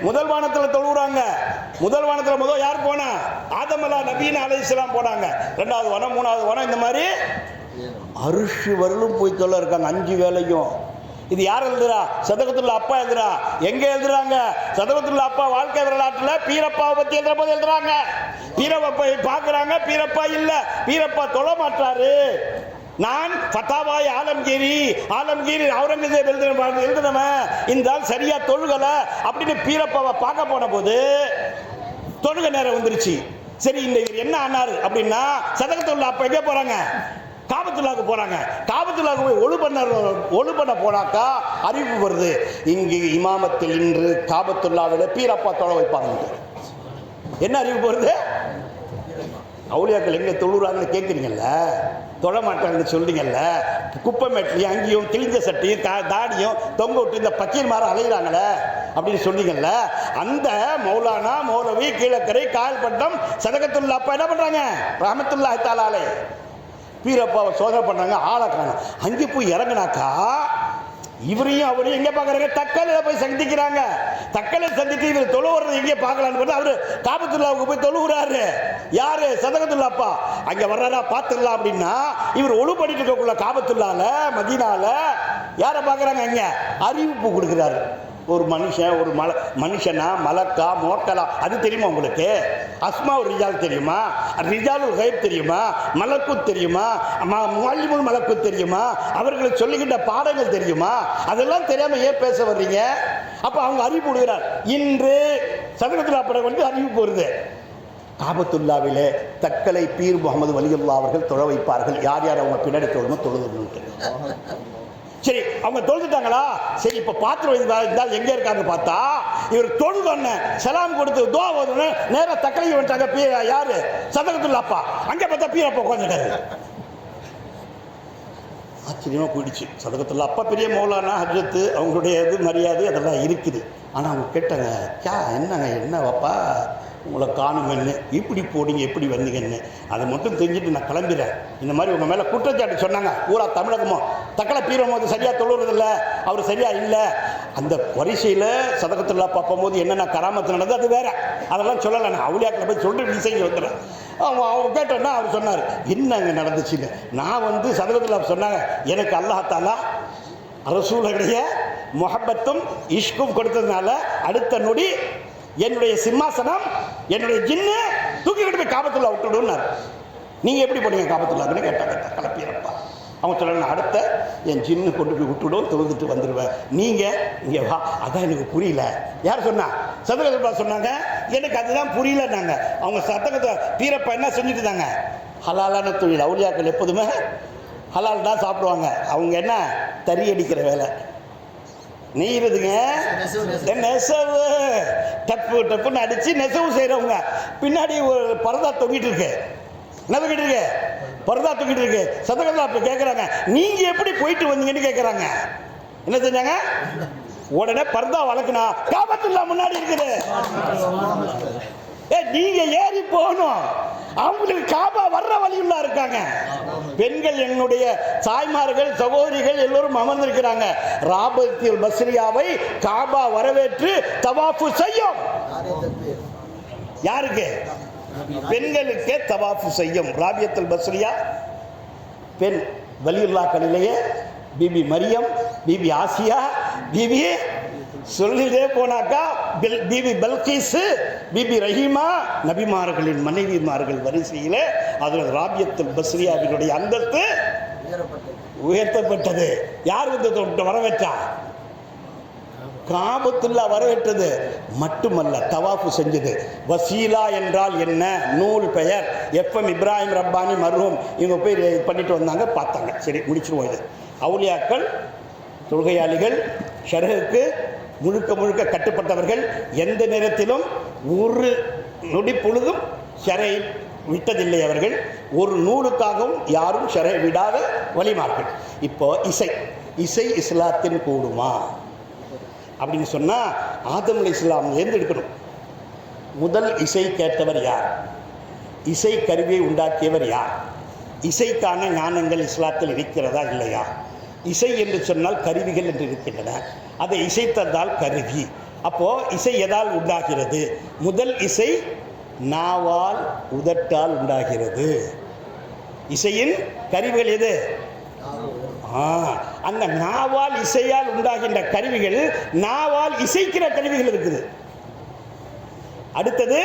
முதல் வானத்தில் தொழுகிறாங்க. முதல் வானத்தில் முதல் யார் போனா? ஆதம் நபீன் அலைஹிஸ்ஸலாம் போனாங்க. 2வது வானம் 3வது வானம் இந்த மாதிரி அரிசி வரலும் போய் தொல்ல இருக்காங்க 5 வேளையும். இது யார் எழுதுறா? சதகத்துல்லா அப்பா எழுதுறா. எங்க எழுதுறாங்க? சதகத்துல்லா அப்பா வாழ்க்கை வரலாற்றில் பீரப்பாவை பத்தி எழுதுற போது எழுதுறாங்க. பீரப்பா பார்க்குறாங்க, பீரப்பா இல்லை, பீரப்பா தொழ மாட்டாரு. நான் ஃபத்தாவாய் ஆலம்கீரி அவுரங்கசீப் எழுதுனவன் இந்த ஆள் சரியா தொழுகல அப்படின்னு பீரப்பாவை பார்க்க போன போது தொழுக நேரம் வந்துருச்சு. சரி, இந்த என்ன ஆனாரு அப்படின்னா, சதகத்துல்லா அப்பா எங்கே போறாங்க? காபத்துல்லாவுக்கு போறாங்க. காபத்துல்லாவுக்கு போய் ஒழு பண்ண போனாக்கா அறிவிப்பு வருது, இங்கு இமாமத்தில் இன்று காபத்துல்லாவில் பீரப்பா தொழ வைப்பாங்க. என்ன அறிவிப்பு வருது? அவுலியாக்கள் எங்கே தொழுறாங்கன்னு கேட்குறீங்கல்ல, தொழ மாட்டாங்கன்னு சொல்றீங்கல்ல. குப்பைமேட்லையும் அங்கேயும் கிழிஞ்ச சட்டையும் தாடியும் தொங்க விட்டு இந்த பக்கீர் மாற அலைகிறாங்களே அப்படின்னு சொன்னீங்கல்ல. அந்த மௌலானா மௌலவி கீழக்கரை காயல்பட்டம் சதகத்துல்லா அப்பா என்ன பண்றாங்க? ரஹமத்துல்லாஹி தஆலா பீரப்பாவை சோதனை பண்ணாங்க. ஆளை காணும். அங்கே போய் இறங்கினாக்கா இவரையும் அவரையும் எங்கே பார்க்குறாங்க? தக்கலையில் போய் சந்திக்கிறாங்க. தக்கலை சந்தித்து இவர் தொழுவுறது எங்கே பார்க்கலான்னு பார்த்தா அவர் காபத்துல்லாவுக்கு போய் தொழுகிறாரு. யாரு? சதகத்துல்லாப்பா. அங்கே வர்றாரா பார்த்துடலாம் அப்படின்னா இவர் ஒழு பண்ணிட்டு இருக்கக்குள்ள காபத்துல்லால மதீனால யாரை பார்க்குறாங்க? அங்கே அறிவிப்பு கொடுக்குறாரு. ஒரு மனுஷன், ஒரு மனுஷனா மலக்கா மோக்கலா அது தெரியுமா உங்களுக்கு? அஸ்மா ஒரு ரிஜால் தெரியுமா? ரிஜாலுல் கைப் தெரியுமா? மலக்குத் தெரியுமா? முஅல்லிமுல் மலக்குத் தெரியுமா? அவர்களுக்கு சொல்லுகின்ற பாடங்கள் தெரியுமா? அதெல்லாம் தெரியாம ஏன் பேச வர்றீங்க? அப்ப அவங்க அறிவிப்பு விடுகிறார். இன்று சதகத்துல்லா படம் வந்து அறிவிப்பு வருது, காபத்துல்லாவிலே தக்கலை பீர் முகமது வலியுல்லா அவர்கள் தொழ வைப்பார்கள். யார் யார் அவங்க பின்னாடி தொழுமோ தொழுது. சரி, அவங்க தொழுதுட்டாங்களா? சரி, இப்ப பாத்திரம் இருந்தால் எங்க இருக்காங்க பார்த்தா இவர் தொழுதொன்ன சலாம் கொடுத்து துவா ஓதுன நேரா தக்கலை வந்துட்டாங்க. யாரு? சதகத்துல்லா அப்பா. அங்க பார்த்தா பீரப்பா உட்காந்துட்டாரு. ஆச்சரியமா போயிடுச்சு. சதகத்துல்லா அப்பா பெரிய மௌலானா ஹஜ்ரத்து, அவங்களுடைய இது மரியாதை அதெல்லாம் இருக்குது. ஆனா அவங்க கேட்டாங்க, என்னங்க என்ன வாப்பா உங்களை காணுமென்னு, இப்படி போனீங்க எப்படி வந்தீங்கன்னு. அதை மட்டும் தெரிஞ்சுட்டு நான் கிளம்பிடுறேன். இந்த மாதிரி உங்கள் மேலே குற்றச்சாட்டு சொன்னாங்க. பூரா தமிழகமும் தக்கலை பீரம் போது சரியாக தொழுறதில்ல, அவர் சரியா இல்லை. அந்த வரிசையில் சதகத்துல்லா பார்க்கும்போது என்னென்ன கராமத்து நடந்தது அது வேற, அதெல்லாம் சொல்லலை. நான் அவுலியாக்களை போய் சொல்லிட்டு விஷயம் வந்துடுறேன். அவங்க கேட்டோன்னா அவர் சொன்னார் என்னங்க நடந்துச்சுன்னு. நான் வந்து சதகத்துல்லா சொன்னாங்க, எனக்கு அல்லாஹ் தஆலா ரசூலுடைய முஹப்பத்தும் இஷ்கும் கொடுத்ததுனால அடுத்த நொடி என்னுடைய சிம்மாசனம் என்னுடைய ஜின்னு தூக்கிக்கிட்டு போய் காபத்துல்லா விட்டுடுன்னார். நீங்கள் எப்படி போனீங்க காபத்துல்லான்னு கேட்டாங்க கலப்பீரப்பா. அவங்க சொல்லணும், அடுத்த என் ஜின்னு கொண்டு போய் விட்டுடும், தொழுதுட்டு வந்துடுவேன். நீங்கள் இங்கே வா. அதான் எனக்கு புரியல. யார் சொன்னா? சதகத்துல்லா சொன்னாங்க. எனக்கு அதுதான் புரியலன்னாங்க. அவங்க சதகத்தை பீரப்பா என்ன செஞ்சுட்டு இருந்தாங்க? ஹலாலான தொழில். அவுலியாக்கள் எப்போதுமே ஹலால் தான் சாப்பிடுவாங்க. அவங்க என்ன தறி அடிக்கிற வேலை நெய்யறதுங்க. நெசவு டப்பு டப்புன்னு அடிச்சு நெசவு செய்யறவங்க. பின்னாடி ஒரு பரதா தொங்கிட்டு இருக்கு. என்ன தொங்கிட்டு இருக்கு? பரதா தொங்கிட்டு இருக்கு. சதகத்துல்லா அப்ப கேட்கறாங்க, நீங்க எப்படி போயிட்டு வந்தீங்கன்னு கேட்கறாங்க. என்ன செஞ்சாங்க? உடனே பரதா வளர்க்கணா காபத்துல்லா முன்னாடி இருக்குது. நீங்க ஏறி போகணும். அவங்களுக்கு காபா வர்ற வழியுள்ளா இருக்காங்க. பெண்கள் என்னுடைய தாய்மார்கள் சகோதரிகள் எல்லோரும் அமர்ந்திருக்கிறாங்க. ராபியத்துல் பஸ்ரியாவை காபா வரவேற்று தவாஃபு செய்யும். யாருக்கு? பெண்களுக்கே தவாஃபு செய்யும். ராபியத்துல் பஸ்ரியா பெண் வலியுல்லாக்களிலேயே பிபி மரியம், பிபி ஆசியா, பிபி சொல்லிட்டே போனாக்கா பிபி பல்கீஸ், பிபி ரஹீமா, நபிமார்களின் மனைவிமார்கள் வரிசையில் அதில் ராபியத்துல் பஸ்ரியாவினுடைய அந்தஸ்து உயர்த்தப்பட்டது. யார் வந்து வரவேற்றா? காபத்துல்லா வரவேற்றது மட்டுமல்ல, தவாஃபு செஞ்சது. வசீலா என்றால் என்ன? நூல் பெயர். எஃப்எம் இப்ராஹிம் ரப்பானி மர்ஹூம் இவங்க போய் பண்ணிட்டு வந்தாங்க, பார்த்தாங்க. சரி, முடிச்சிருவோம். இது அவுலியாக்கள், தொழுகையாளிகள், ஷர்ஹுக்கு முழுக்க முழுக்க கட்டுப்பட்டவர்கள். எந்த நேரத்திலும் ஒரு நொடி பொழுதும் ஷரை விட்டதில்லை அவர்கள். ஒரு நூலுக்காகவும் யாரும் ஷரை விடாத வலிமார்கள். இப்போ இசை இஸ்லாத்தின் கூடுமா அப்படின்னு சொன்னால் ஆதம் அலைஹிஸ்ஸலாம்லேருந்து எடுக்கணும். முதல் இசை கேட்டவர் யார்? இசை கருவியை உண்டாக்கியவர் யார்? இசைக்கான ஞானங்கள் இஸ்லாத்தில் இருக்கிறதா இல்லையா? இசை என்று சொன்னால் கருவிகள் என்று இருக்கின்றன. அதை இசைத்ததால் கருவி. அப்போது இசை எதால் உண்டாகிறது? முதல் இசை நாவால் உதட்டால் உண்டாகிறது. இசையின் கருவிகள் எது? அந்த நாவால் இசையால் உண்டாகின்ற கருவிகள், நாவால் இசைக்கிற கருவிகள் இருக்குது. அடுத்தது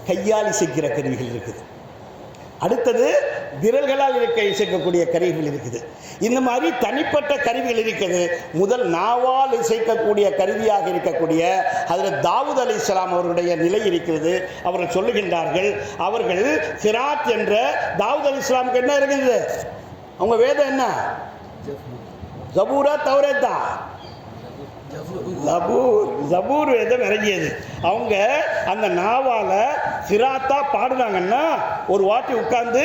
கையால் இசைக்கிற கருவிகள் இருக்குது. அடுத்தது விரல்களால் இசைக்கக்கூடிய கருவிகள் இருக்குது. இந்த மாதிரி தனிப்பட்ட கருவிகள் இருக்குது. முதல் நாவால் இசைக்கக்கூடிய கருவியாக இருக்கக்கூடிய ஹஜ்ரத் தாவூத் அலைஹிஸ்ஸலாம் அவருடைய நிலை இருக்கிறது. அவர்கள் சொல்லுகின்றார்கள், அவர்கள் சிராத் என்ற தாவூத் அலைஹிஸ்ஸலாமுக்கு என்ன இருக்குது? அவங்க வேதம் என்ன? ஜபூரா தௌரேத்தா? ஜபூர் வேதம் இறங்கியது. அவங்க அந்த நாவால சிராத்தா பாடுனாங்கன்னா, ஒரு வாட்டி உட்கார்ந்து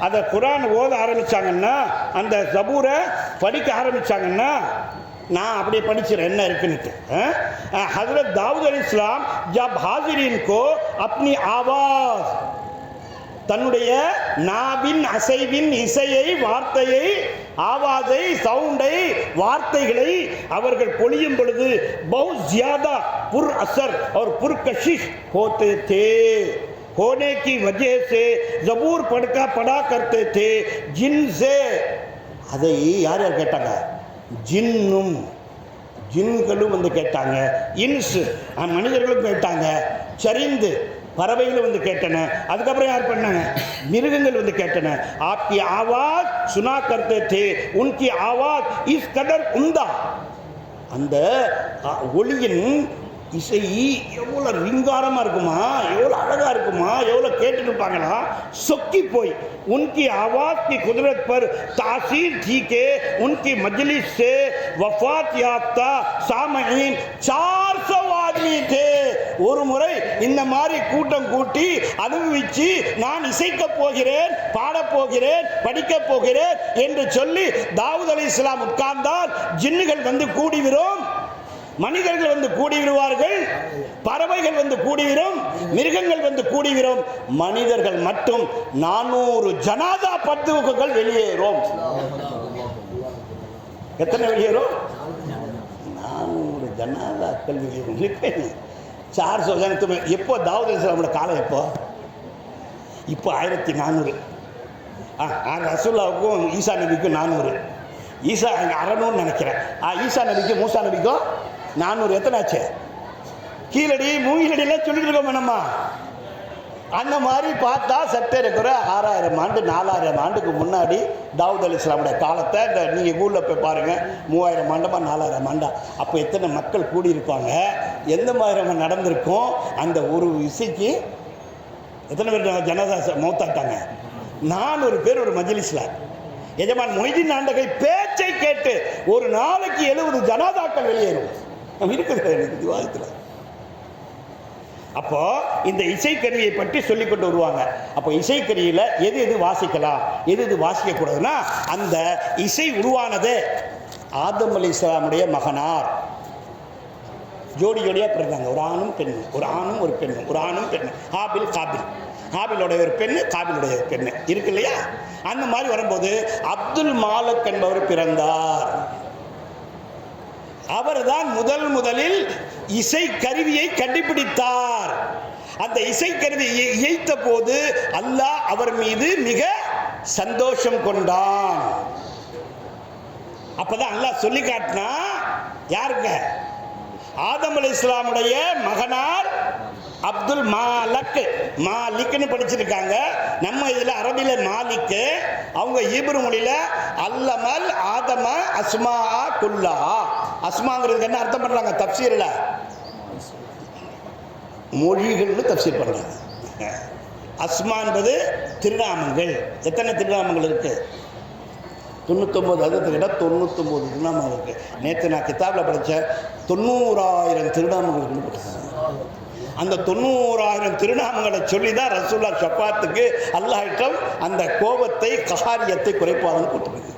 அதை குரான் ஓத ஆரம்பிச்சாங்கன்னா, அந்த ஜபூரை படிக்க ஆரம்பிச்சாங்கன்னா, நான் அப்படியே படிச்சிடறேன் என்ன இருக்குன்னுட்டு. ஹஜ்ரத் தாவூத் அலைஹிஸ்ஸலாம் ஜப் ஹாஜிரின் கோ அப்னி ஆவாஸ், தன்னுடைய நாவின் அசைவின் இசையை, வார்த்தையை, ஆவாஸை, சவுண்டை, வார்த்தைகளை அவர்கள் பொழியும் பொழுது बहुत ज्यादा पुर असर और पुरकशिश होते थे, होने की वजह से जबूर पढ़ा करते थे जिन से. அதை யார் யார் கேட்டாங்க? ஜின்களும் வந்து கேட்டாங்க, இன்ஸ் மனிதர்களும் கேட்டாங்க, சரிந்து பறவைகளும் வந்து கேட்டன. அதுக்கப்புறம் யார் பண்ணாங்க? மிருகங்கள் வந்து கேட்டன. ஆப்கி ஆவாஸ் சுனா கர்த்தே தே, உன்கி ஆவாஸ் இஸ் கதர் உம்தா. அந்த ஒளியின் இசை எவ்வளோ ரிங்காரமாக இருக்குமா, எவ்வளோ அழகாக இருக்குமா, எவ்வளோ கேட்டுருப்பாங்களா, சொக்கி போய். உன்கி ஆவாஸ் கி குதரத் பர் தாசீர் थी के उनकी मजलिस से वफात याफ्ता सामईन 400 आदमी थे. ஒரு முறை இந்த மாதிரி கூட்டம் கூட்டி அனுபவிச்சு, நான் இசைக்கப் போகிறேன், பாடப் போகிறேன், படிக்கப் போகிறேன் என்று சொல்லி தாவூத் அலைஹிஸ்ஸலாம் உட்கார்ந்தால் ஜின்னுகள் வந்து கூடிவிடும், மனிதர்கள் வந்து கூடிவிடுவார்கள், பறவைகள் வந்து கூடிவிடும், மிருகங்கள் வந்து கூடிவிடும். மனிதர்கள் மட்டும் 400 ஜனாதா பத்துக்கள் வெளியேறும். எத்தனை வெளியேறும்? 400 ஜனாதாக்கள் வெளியேறும். 400 ஜனத்துமே. எப்போ தாவூத் அலைஹிஸ்ஸலாமோட காலம்? இப்போ 1400. ரசூலுல்லாஹ்வுக்கும் ஈசா நபிக்கும் 400. ஈசா 600 நினைக்கிறேன். ஈசா நபிக்கும் மூசா நபிக்கும் 400. எத்தனை ஆச்சு? கீழடி மூங்கிலடியெல்லாம் சொல்லிட்டு இருக்கோம் நம்ம. அந்த மாதிரி பார்த்தா சற்றேறக்குற 6000 ஆண்டு 4000 ஆண்டுக்கு முன்னாடி தாவூத் அலைஹிஸ்ஸலாமுடைய காலத்தை நீங்கள் ஊரில் போய் பாருங்கள். 3000 ஆண்டமா 4000 ஆண்டா? அப்போ எத்தனை மக்கள் கூடியிருப்பாங்க, எந்த மாதிரி நடந்திருக்கும். அந்த ஒரு இசைக்கு எத்தனை பேர் ஜனதா மௌத்தாட்டாங்க? 400 பேர் ஒரு மஜ்லிஸ்ல. எஜமான் மொய்தீன் நாண்டகை பேச்சை கேட்டு ஒரு நாளைக்கு 70 ஜனாதாக்கள் வெளியேறும். இருக்குது எனக்கு விவாதத்தில். அப்போ இந்த இசைக்கருவியை பற்றி சொல்லிக் கொண்டு வருவாங்க. அப்போ இசைக்கருவியில் எது எது வாசிக்கலாம், எது எது வாசிக்கக்கூடாதுன்னா, அந்த இசை உருவானது ஆதம் அலைஹிஸ்ஸலாமுடைய மகனார் ஜோடி ஜோடியாக பிறந்தாங்க. ஒரு ஆணும் பெண்ணும், ஒரு ஆணும் ஒரு பெண்ணும், ஒரு ஆணும் பெண்ணும். ஹாபிலுடைய ஒரு பெண்ணு, காபிலுடைய ஒரு பெண்ணு இருக்கு இல்லையா? அந்த மாதிரி வரும்போது அப்துல் மாலிக் என்பவர் பிறந்தார். அவர்தான் முதலில் இசை கருவியை கண்டுபிடித்தார். அந்த இசை கருவியை இயைத்த போது அல்லாஹ் அவர் மீது மிக சந்தோஷம் கொண்டான். அப்பதான் அல்லாஹ் சொல்லி காட்டினா, யாருங்க? ஆதம் அலைஹிஸ்ஸலாமுடைய மகனார் அப்துல் மாலிக்னு படிச்சிருக்காங்க. நம்ம இதுல அரபில மாலிக், அவங்க ஈப்ரு மொழியில அல்லமல் ஆதம அஸ்மா குல்லா. அஸ்மாங்கிறதுக்கு என்ன அர்த்தம் பண்ணுறாங்க தப்சீரில்? மொழிகள்னு தப்சீர் பண்ணுறாங்க. அஸ்மா என்பது திருநாமங்கள். எத்தனை திருநாமங்கள் இருக்கு? 99. அதுக்கு விட 99 திருநாமங்கள் இருக்கு. நேற்று நான் கிதாபில் படித்தேன் 90,000 திருநாமங்கள் படித்தேன். அந்த 90,000 திருநாமங்களை சொல்லி தான் ரசூல்லா ஷஃபாத்துக்கு அல்லாஹ்விடம் அந்த கோபத்தை கஹாரியத்தை குறைப்பாதுன்னு போட்டுருக்கு.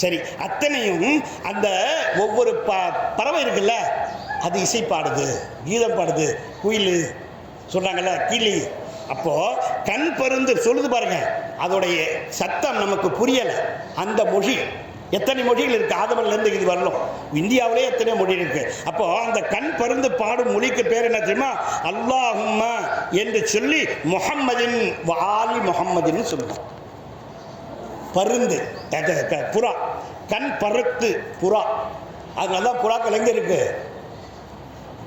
சரி, அத்தனையும் அந்த ஒவ்வொரு பறவை இருக்குல்ல, அது இசை பாடுது, கீதம் பாடுது, குயில் சொல்றாங்கல்ல, கிளி. அப்போ கண் பருந்து சொல்லுது பாருங்க, அதோடைய சத்தம் நமக்கு புரியலை. அந்த மொழி எத்தனை மொழிகள் இருக்கு? ஆதமிலிருந்து இது வரலும் இந்தியாவிலே எத்தனை மொழி இருக்கு. அப்போ அந்த கண் பருந்து பாடும் மொழிக்கு பேர் என்ன தெரியுமா? அல்லாஹும்ம என்று சொல்லி முஹம்மதின் வாலி முஹம்மதின்னு சொல்லுவாங்க. பருந்து புறா, கண் பருத்து புறா. அதனால தான் புறாக்கள் எங்க இருக்கு?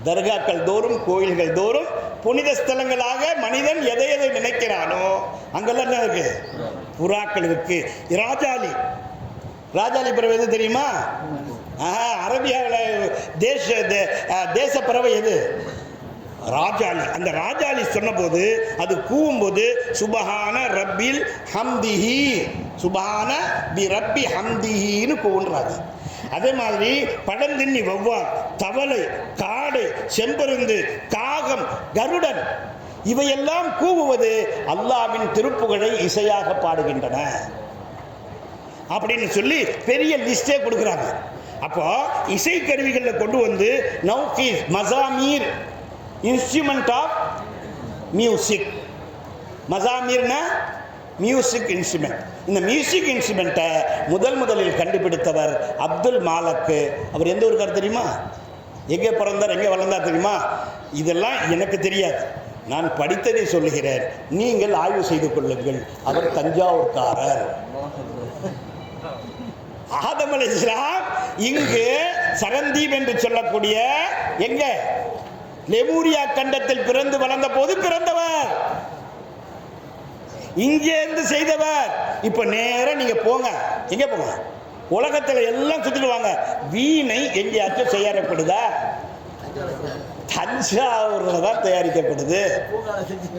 தர்காக்கள் தோறும், கோயில்கள் தோறும், புனித ஸ்தலங்களாக மனிதன் எதை எதை நினைக்கிறானோ அங்கெல்லாம் என்ன இருக்கு? புறாக்கள் இருக்கு. ராஜாளி, ராஜாளி பறவை எது தெரியுமா? அரபியாவில் தேச பறவை எது? ராஜாளி. அந்த ராஜாளி சொன்னபோது, அது கூவும்போது சுபஹான ரப்பில் ஹம்திஹி, சுபஹான பி ரப்பி ஹம்திஹின்னு கூவுன்றாங்க. அதே மாதிரி பழந்தின்னி, வௌவால், தவளை, காடை, செம்பருந்து, காகம், கருடன் இவையெல்லாம் கூவுவது அல்லாஹ்வின் திருப்புகழை இசையாக பாடுகின்றன அப்படின்னு சொல்லி பெரிய லிஸ்டே கொடுக்குறாங்க. அப்போ இசைக்கருவிகளில் கொண்டு வந்து நௌகீஸ், மசாமீர், இன்ஸ்ட்ருமெண்ட் ஆஃப் மியூசிக். மசாமீர்னா மியூசிக் இன்ஸ்ட்ருமெண்ட். இந்த மியூசிக் இன்ஸ்ட்ருமெண்ட்டை முதலில் கண்டுபிடித்தவர் அப்துல் மாலக்கு. அவர் எந்த ஊருக்கார் தெரியுமா? எங்கே பிறந்தார், எங்கே வளர்ந்தார் தெரியுமா? இதெல்லாம் எனக்கு தெரியாது, நான் படித்ததை சொல்லுகிறேன், நீங்கள் ஆய்வு செய்து கொள்ளுங்கள். அவர் தஞ்சாவூர்காரர். ஆதம் அலைஹிஸ்ஸலாம் இங்கு சரந்தீப் என்று சொல்லக்கூடிய எங்க லெமூரியா கண்டத்தில் பிறந்து வளர்ந்த போது பிறந்தவர், இங்கேருந்து செய்தவர். இப்ப நேரம் நீங்க போங்க, எங்க போங்க, உலகத்துல எல்லாம் சுத்திட்டு வாங்க, வீணை எங்கேயாச்சும் செய்யப்படுதா? தஞ்சாவூர்ல தான் தயாரிக்கப்படுது.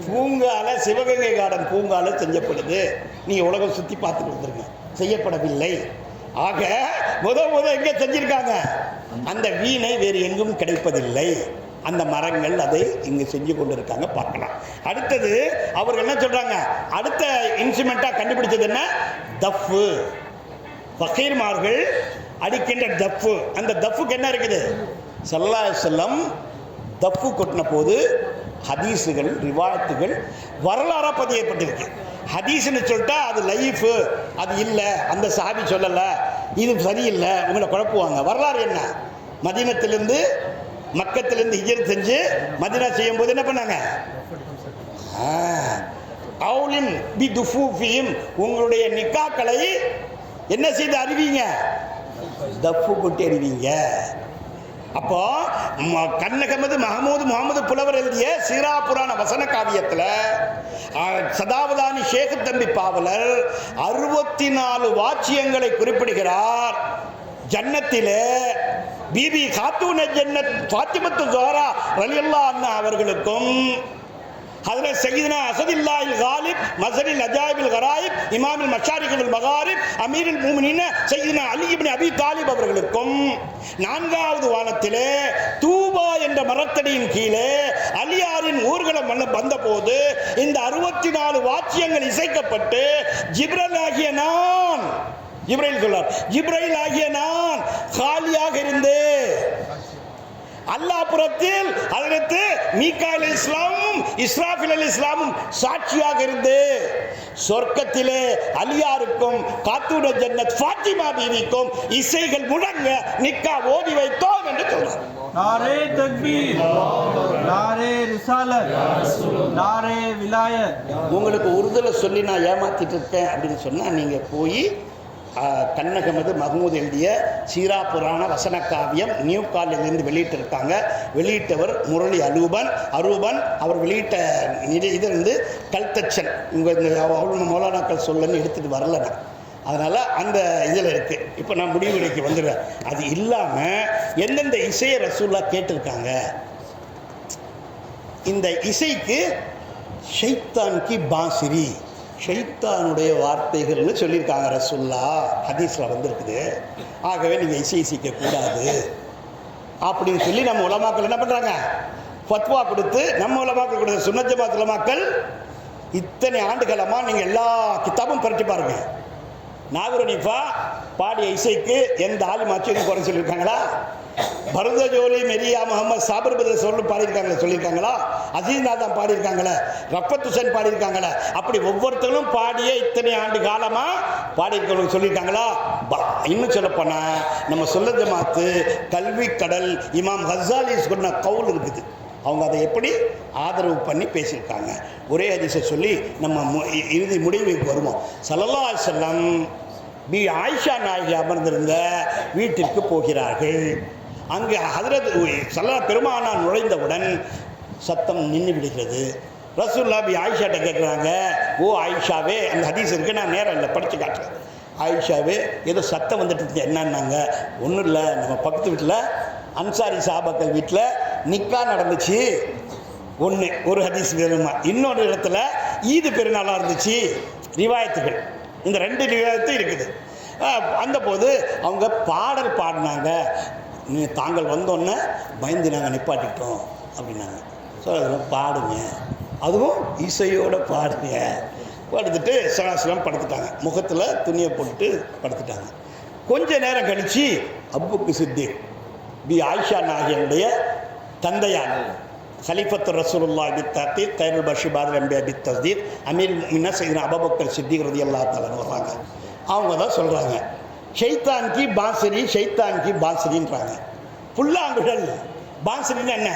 பூங்கால, சிவகங்கை கார்டன் பூங்கால செஞ்சப்படுது. நீங்க உலகம் சுத்தி பார்த்துட்டு வந்துருங்க, செய்யப்படவில்லை. ஆக முத எங்க செஞ்சிருக்காங்க? அந்த வீணை வேறு எங்கும் கிடைப்பதில்லை. அந்த மரங்கள் அதை இங்கு செஞ்சு கொண்டு இருக்காங்க, பார்க்கலாம். அடுத்தது அவர்கள் என்ன சொல்றாங்க? அடுத்த இன்ஸ்ட்ருமெண்டா கண்டுபிடிச்சது என்ன? தஃப்பு. ஃபகீர்மார்கள் அடிக்கின்ற தஃப்பு. அந்த தஃப்புக்கு என்ன இருக்குது? ஸல்லல்லாஹு அலைஹி வஸல்லம் தஃப்பு கொட்டின போது ஹதீஸுகள், ரிவாயத்துகள், வரலாறாக பதியப்பட்டிருக்கு. ஹதீஸ்ன்னு சொல்லிட்டா அது லைஃபு, அது இல்லை, அந்த சஹாபி சொல்லலை, இது சரியில்லை, உங்களை குழப்புவாங்க. வரலாறு என்ன? மதீனத்திலிருந்து, மக்கத்திலிருந்து ஹிஜ்ரத் செஞ்சு மதீனா செய்யும் போது என்ன பண்ணாங்க? அவுலின் பி துஃபூஃபியும், உங்களுடைய நிக்காக்களை என்ன செய்து அறிவிங்க? தஃப்பு கொட்டி அறிவிங்க. அப்போ கண்ணகமது முகமது புலவர் எழுதிய சீரா புராண வசன காவியத்தில் சதாவதானி ஷேக் தம்பி பாவலர் 64 வாச்சியங்களை குறிப்பிடுகிறார். ஜன்னத்திலே பிபி காத்தூன ஜன்னத் ஃபாத்திமத்து ஸஹ்ரா ரலியல்லாஹு அன்ஹா அவர்களுக்கும், ஹஜ்ரத் சய்யிதுனா அஸதுல்லாஹில் காலிப் மஸரில் அஜாயிபில் கராயிப் இமாமில் மஷாரிகில் மகாரிப் அமீருல் மூமினீன் சய்யிதுனா அலி இப்னு அபி தாலிப் அவர்களுக்கும் 4வது வானத்திலே தூபா என்ற மரத்தடியின் கீழே அலியாரின் ஊர்வலம் வந்தபோது இந்த 64 வாத்தியங்கள் இசைக்கப்பட்டு ஜிப்ரீல் ஆகிய நான், ஜிப்ரீல் சொல்லார், ஜிப்ரீல் ஆகிய நான் காலியாக இருந்து அல்லாஹ் புறத்தில் ஹஜ்ரத் மீகாயில் அலைஹிஸ்ஸலாமும் இஸ்ராஃபில் அலைஹிஸ்ஸலாமும் சாட்சியாக இருந்து சொர்க்கத்திலே அலியாருக்கும் காத்தூன ஜன்னத் ஃபாத்திமா பீவிக்கும் இசைகள் முழங்க நிக்கா ஓதி வைத்தோம் என்று சொல்றார். நாரே தக்பீர், நாரே ரிசாலத், நாரே விலாயத். உங்களுக்கு உருதுல சொல்லி நான் ஏமாத்திட்டு இருக்கேன் அப்படின்னு சொன்னா நீங்க போய் கண்ணகமது மஹமூத் எழுதிய சீரா புராண வசன காவியம் நியூ காலேஜிலிருந்து வெளியிட்டிருக்காங்க. வெளியிட்டவர் முரளி அரூபன். அவர் வெளியிட்ட இது வந்து கல்தச்சன். இந்த மௌலானாக்கள் சொல்லன்னு எடுத்துகிட்டு வரல நான். அதனால் அந்த இதில் இருக்குது. இப்போ நான் முடிவுரைக்கு வந்துடுறேன். அது இல்லாமல் எந்தெந்த இசையை ரசூல்லா கேட்டிருக்காங்க. இந்த இசைக்கு ஷைத்தான் கி பாசிரி, ஷைத்தானுடைய வார்த்தைகள்னு சொல்லியிருக்காங்க ரசூல்லா, ஹதீஸில் வந்திருக்குது. ஆகவே நீங்கள் இசை இசைக்கக்கூடாது அப்படின்னு சொல்லி நம்ம உலமாக்கள் என்ன பண்ணுறாங்க, ஃபத்வா கொடுத்து, நம்ம உலமாக்கள் கொடுத்த சுன்னத் ஜமாத் உலமாக்கள் இத்தனை ஆண்டுகளமாக நீங்கள் எல்லா கிதாபும் பரட்டி பாருங்க. நாகூர் ஹனீஃபா பாடிய இசைக்கு எந்த ஆலிமாச்சும் குறை சொல்லியிருக்காங்களா? பருத ஜோலி மெரியா முகமது சாபர் பதர் சொல்லியிருக்காங்களா? அசீஸ்நாதான் பாடியிருக்காங்களே, ரஃபத் ஹுசைன் பாடியிருக்காங்களே. அப்படி ஒவ்வொருத்தரும் பாடிய இத்தனை ஆண்டு காலமாக பாடியிருக்கவங்க சொல்லியிருக்காங்களா? இன்னும் சொல்லப்போனால் நம்ம சுன்னத் ஜமாத்து கல்வி கடல் இமாம் ஹஸ்ஸாலி சொன்ன கவுல் இருக்குது. அவங்க அதை எப்படி ஆதரவு பண்ணி பேசியிருக்காங்க. ஒரே ஹதீஸை சொல்லி நம்ம இறுதி முடிவுக்கு வருவோம். ஸல்லல்லாஹு அலைஹி வஸல்லம் பி ஆயிஷா நாயகி அமர்ந்திருந்த வீட்டிற்கு போகிறார்கள். அங்கே ஹதரத் பெருமானா நுழைந்தவுடன் சத்தம் நின்று விடுகிறது. ரசூலுல்லாஹ் பி ஆயிஷாட்ட கேட்குறாங்க, ஓ ஆயிஷாவே, அந்த ஹதீஸ் இருக்குது, நான் நேரம் இல்லை படித்து காட்டுறேன். ஆயிஷாவே ஏதோ சத்தம் வந்துட்டு என்னன்னாங்க, ஒன்றும் இல்லை, நம்ம பக்கத்து வீட்டில் அன்சாரி சாபாக்கள் வீட்டில் நிக்கா நடந்துச்சு. ஒரு ஹதீஸ் வேணுமா, இன்னொரு இடத்துல ஈது பெருநாளாக இருந்துச்சு. ரிவாயத்துகள், இந்த 2 ரிவாயத்தும் இருக்குது. அந்த போது அவங்க பாடல் பாடினாங்க. தாங்கள் வந்தோன்னே பயந்து நாங்கள் நிப்பாட்டிக்கிட்டோம் அப்படின்னாங்க. ஸோ அதெல்லாம் பாடுங்க, அதுவும் இசையோடு பாடுங்க. படுத்துட்டு சலாசலம் படுத்துட்டாங்க, முகத்தில் துணியை போட்டுட்டு படுத்துட்டாங்க. கொஞ்ச நேரம் கழித்து அபூபக்கர் சித்திக் பி ஆயிஷா நாயகியுடைய தந்தையார் खलीफत रसूलुल्लाह बि तहक़ीक़ खैरुल बशीर अंबिया बि तस्दीक़ अमीर मुमिनीन सय्यदना अबूबकर सिद्दीक़ रज़ियल्लाहु तआला வர்றாங்க. அவங்க தான் சொல்கிறாங்க, ஷைத்தான் கி பாசிரி, ஷைத்தான் கி பாசிரின்றாங்க. புல்லாங்குழல், பாசிரின்னு என்ன?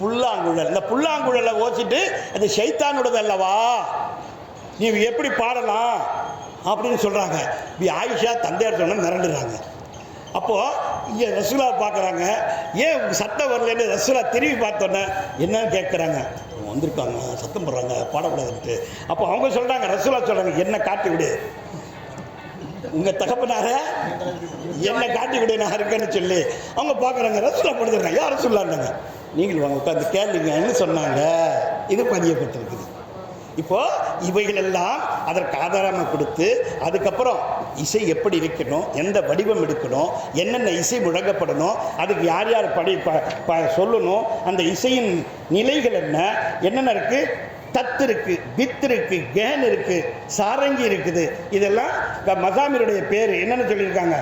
புல்லாங்குழல். இந்த புல்லாங்குழலை ஓசிட்டு அது ஷைத்தானோடது அல்லவா, நீ எப்படி பாடலாம் அப்படின்னு சொல்கிறாங்க. பி ஆயிஷா தந்தையார் சொன்ன மிரண்டுறாங்க. அப்போது இங்கே ரசூலா பார்க்குறாங்க, ஏன் சத்தம் வரலன்னு ரசூலா திரும்பி பார்த்தோன்னே என்னன்னு கேட்குறாங்க. அவங்க வந்திருக்காங்க, சத்தம் போடுறாங்க, பாடக்கூடாதுன்ட்டு. அப்போ அவங்க சொல்கிறாங்க, ரசூலா சொல்கிறாங்க, என்ன காட்டி விடு, உங்கள் தகப்பனார என்னை காட்டி விடு, நான் இருக்கேன்னு சொல்லி அவங்க பார்க்குறாங்க. ரசூலா படுத்துறாங்க, யார் ரசூலான்னாங்க, நீங்கள் வாங்க உட்காந்து கேளுங்கன்னு சொன்னாங்க. இது பதியப்பட்டிருக்குது. இப்போது இவைகளெல்லாம் அதற்கு ஆதாரமாக கொடுத்து, அதுக்கப்புறம் இசை எப்படி இருக்கணும், எந்த வடிவம் எடுக்கணும், என்னென்ன இசை முழங்கப்படணும், அதுக்கு யார் யார் சொல்லணும், அந்த இசையின் நிலைகள் என்னென்ன இருக்குது, தத்து இருக்குது, பித்து இருக்குது, கேன் இருக்குது, சாரங்கி இருக்குது. இதெல்லாம் மசாமிருடைய பேர் என்னென்னு சொல்லியிருக்காங்க,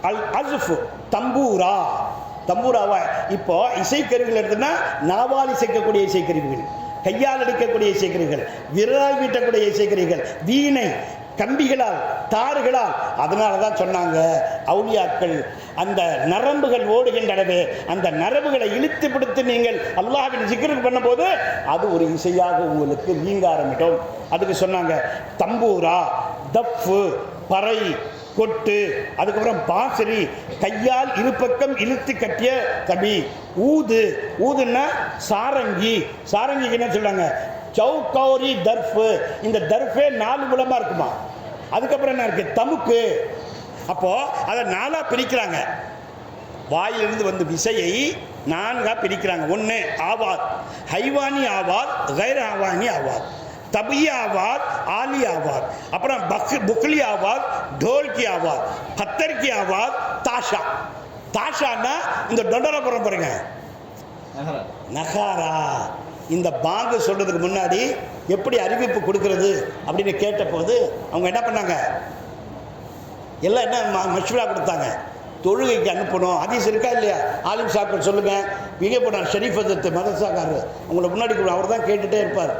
அல் அஸ்ஃப், தம்பூராவா. இப்போ இசைக்கருவிகள் எடுத்துன்னா நாவால் இசைக்கக்கூடிய இசைக்கருவிகள், கையால் அடிக்கக்கூடிய இசைக்கருவிகள், விரலால் வீட்டக்கூடிய இசைக்கருவிகள், வீணை, கம்பிகளால், தாறுகளால். அதனால தான் சொன்னாங்க அவுலியாக்கள் அந்த நரம்புகள் ஓடுகின்றனவே, அந்த நரம்புகளை இழுத்து பிடித்து நீங்கள் அல்லாஹ்வின் ஜிக்ர் பண்ணும்போது அது ஒரு இசையாக உங்களுக்கு நீங்க ஆரம்பிக்கும். அதுக்கு சொன்னாங்க தம்பூரா, தப்பு, பறை, கொட்டு, அதுக்கப்புறம் பாசரி, கையால் இருபக்கம் இழுத்து கட்டிய கபி, ஊதுன்னா சாரங்கி. சாரங்கிக்கு என்ன சொல்றாங்க, சௌகௌரி தர்ஃபு. இந்த தர்ஃபே 4 மூலமா இருக்குமா. அதுக்கப்புறம் என்ன இருக்கு, தமுக்கு. அப்போ அதை 4ஆக பிரிக்கிறாங்க. வாயிலிருந்து வந்து விசையை 4ஆக பிரிக்கிறாங்க. 1 ஆவாத், ஹைவானி ஆவாத், கைர் ஹைவானி ஆவாத், தபி ஆவாத், ஆலி ஆவாத், அப்புறம் புக்லி ஆவாத், ढोल ஆவாத், பத்தர் கி ஆவாத், தாஷா. தாஷான்னா இந்த டொண்டரபுரம் பாருங்க, நகாரா. இந்த பாங்கு சொல்றதுக்கு முன்னாடி எப்படி அறிவிப்பு கொடுக்கறது அப்படின்னு கேட்டபோது அவங்க என்ன பண்ணாங்க, எல்லாம் என்ன மஷ்வரா கொடுத்தாங்க, தொழுகைக்கு அனுப்பணும். ஹதீஸ் இருக்கா இல்லையா, ஆலிம் சாக்கள் சொல்லுங்க, மிக போனார் ஷரீஃப் ஹஜரத் மதரசாக்காரர், உங்களை முன்னாடி அவர் தான் கேட்டுகிட்டே இருப்பார்.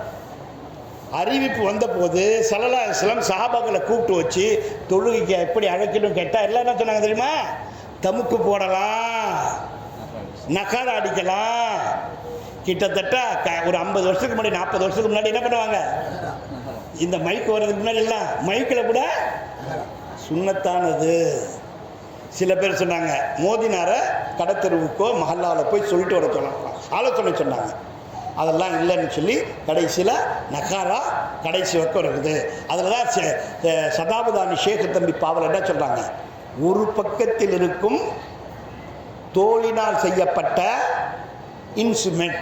அறிவிப்பு வந்தபோது ஸல்லல்லாஹு அலைஹி வஸல்லம் சஹாபாக்களை கூப்பிட்டு வச்சு தொழுகைக்கு எப்படி அழைக்கணும் கேட்டால் எல்லாம் என்ன சொன்னாங்க தெரியுமா, தமுக்கு போடலாம், நகாரா அடிக்கலாம். கிட்டத்தட்ட ஒரு 50 வருஷத்துக்கு முன்னாடி, 40 வருஷத்துக்கு முன்னாடி என்ன பண்ணுவாங்க, இந்த மைக்கு வர்றதுக்கு முன்னாடி எல்லாம் மைக்கில் கூட சுண்ணத்தானது. சில பேர் சொன்னாங்க மோதினாரை கடத்தெருவுக்கோ மஹல்லாவில் போய் சொல்லிட்டு வர சொல்லலாம், ஆலோசனை சொன்னாங்க. அதெல்லாம் இல்லைன்னு சொல்லி கடைசியில் நகாரா கடைசி வக்கம் இருக்குது. அதில் தான் சதாபுதானி ஷேக் தம்பி பாவல் என்ன சொல்கிறாங்க, ஒரு பக்கத்தில் இருக்கும் தோலினால் செய்யப்பட்ட இன்ஸ்ட்ருமெண்ட்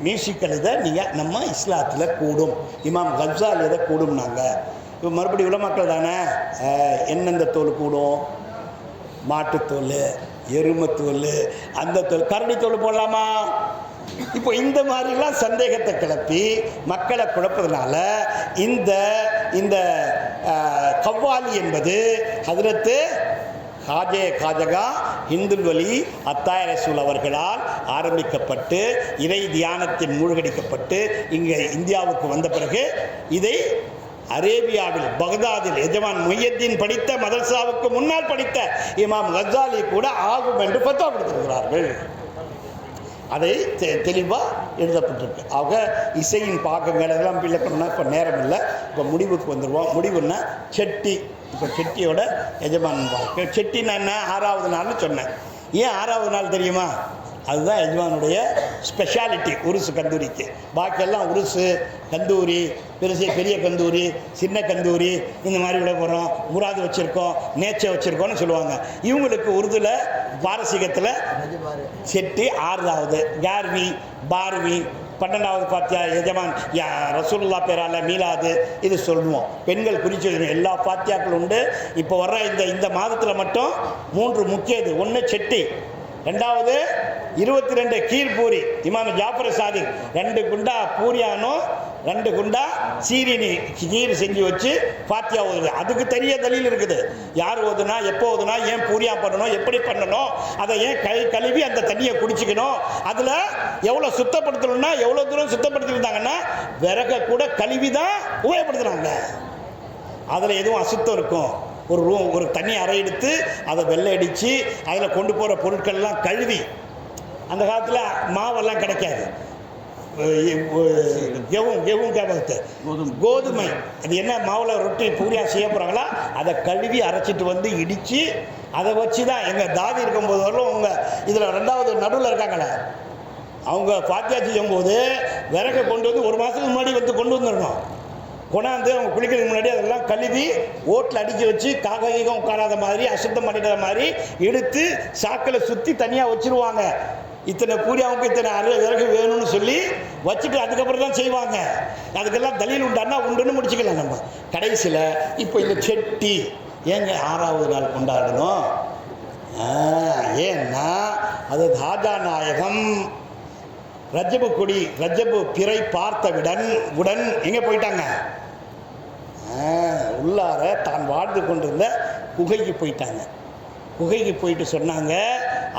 மியூசிக்கல் இதை நீங்கள் நம்ம இஸ்லாத்தில் கூடும். இமாம் கசாலி இதை கூடும்னாங்க. இப்போ மறுபடியும் உலமாக்கள் தானே, எந்தெந்த தோல் கூடும், மாட்டுத்தோல், எருமத்தோல், அந்த தோல், கரடி தோல் போடலாமா? இப்போ இந்த மாதிரிலாம் சந்தேகத்தை கிளப்பி மக்களை குழப்பதுனால இந்த இந்த கவ்வாலி என்பது ஹஜ்ரத்து காஜகா இந்துல் வலி அத்தாய ரசூல் அவர்களால் ஆரம்பிக்கப்பட்டு இறை தியானத்தின் மூழ்கடிக்கப்பட்டு இங்கே இந்தியாவுக்கு வந்த பிறகு இதை அரேபியாவில் பக்தாதில் எஜமான் முஹ்யத்தீன் படித்த மதரசாவுக்கு முன்னால் படித்த இமாம் கசாலி கூட ஆகும் என்று ஃபத்வா கொடுத்திருக்கிறார்கள். அதை தெளிவாக எழுதப்பட்டிருக்கு. ஆக இசையின் பாகங்கள் எல்லாம் விளக்கணும்னா இப்போ நேரம் இல்லை. இப்போ முடிவுக்கு வந்துடுவோம். முடிவுன்னா செட்டி. இப்போ செட்டியோட எஜமான் பார்க்க செட்டின்னா என்ன, 6வது நாள்னு சொன்னேன். ஏன் 6வது நாள் தெரியுமா? அதுதான் எஜமானுடைய ஸ்பெஷாலிட்டி உருசு கந்தூரிக்கு. பாக்கியெல்லாம் உருசு கந்தூரி, பெரிய கந்தூரி, சின்ன கந்தூரி, இந்த மாதிரி விட போகிறோம், முராது வச்சுருக்கோம், நேச்சை வச்சுருக்கோன்னு சொல்லுவாங்க. இவங்களுக்கு உருதுல பாரசீகத்தில் செட்டி 6வது, கார்வி, பார்வி, 12வது பாத்தியா எஜமான் ரசூலுல்லா பேரால மீலாது இது சொல்லுவோம். பெண்கள் குறித்து எல்லா பாத்தியாக்களும் உண்டு. இப்போ வர்ற இந்த மாதத்தில் மட்டும் 3 முக்கிய இது. ஒன்று செட்டி, 2வது 22 கீர் பூரி, இமாம் ஜாஃபர் சாதிக் 2 குண்டா பூரியானும் 2 குண்டா சீரினி கீர் செஞ்சு வச்சு பாத்தியா ஓதுது. அதுக்கு தெரிய தலீல் இருக்குது. யார் ஓதுனா, எப்போ ஓதுனா, ஏன் பூரியா பண்ணணும், எப்படி பண்ணணும், அதை ஏன் கழுவி அந்த தண்ணியை குடிச்சிக்கணும், அதில் எவ்வளோ சுத்தப்படுத்தணும்னா எவ்வளோ தூரம் சுத்தப்படுத்திருந்தாங்கன்னா விறக கூட கழுவி தான் உபயோகப்படுத்துகிறாங்க. அதில் எதுவும் அசுத்தம் இருக்கும். ஒரு தண்ணி அறை எடுத்து அதை வெள்ளை அடித்து அதில் கொண்டு போகிற பொருட்கள்லாம் கழுவி, அந்த காலத்தில் மாவெல்லாம் கிடைக்காது, கோதுமை, அது என்ன மாவில் ரொட்டி பூரியா செய்ய போகிறாங்களா அதை கழுவி அரைச்சிட்டு வந்து இடித்து அதை வச்சு தான் எங்கள் தாதி இருக்கும்போது வரலும் உங்கள் இதில் 2வது நடுவில் இருக்காங்களே அவங்க பாத்தியா செய்யும்போது விறகை கொண்டு வந்து 1 மாதத்துக்கு முன்னாடி கொண்டு வந்துடணும். கொண்டாந்து அவங்க குளிக்கிறதுக்கு முன்னாடி அதெல்லாம் கழுவி ஓட்டில் அடிக்க வச்சு காகம் உட்காராத மாதிரி அசுத்தம் பண்ணிடாத மாதிரி எடுத்து சாக்கில் சுற்றி தனியாக வச்சுருவாங்க. இத்தனை பூரியாவுக்கு இத்தனை விறகு வேணும்னு சொல்லி வச்சுட்டு அதுக்கப்புறம் தான் செய்வாங்க. அதுக்கெல்லாம் தலீல் உண்டானா உண்டுன்னு முடிச்சுக்கலாம் நம்ம. கடைசியில் இப்போ இந்த செட்டி ஏங்க 6வது நாள் கொண்டாடணும்? ஏன்னா அது ஹாஜா நாயகம் ரஜபு கொடி, ரஜபு பிறை உடன் எங்கே போயிட்டாங்க? உள்ளார தான் வாழ்ந்து கொண்டிருந்த குகைக்கு போயிட்டாங்க. குகைக்கு போயிட்டு சொன்னாங்க,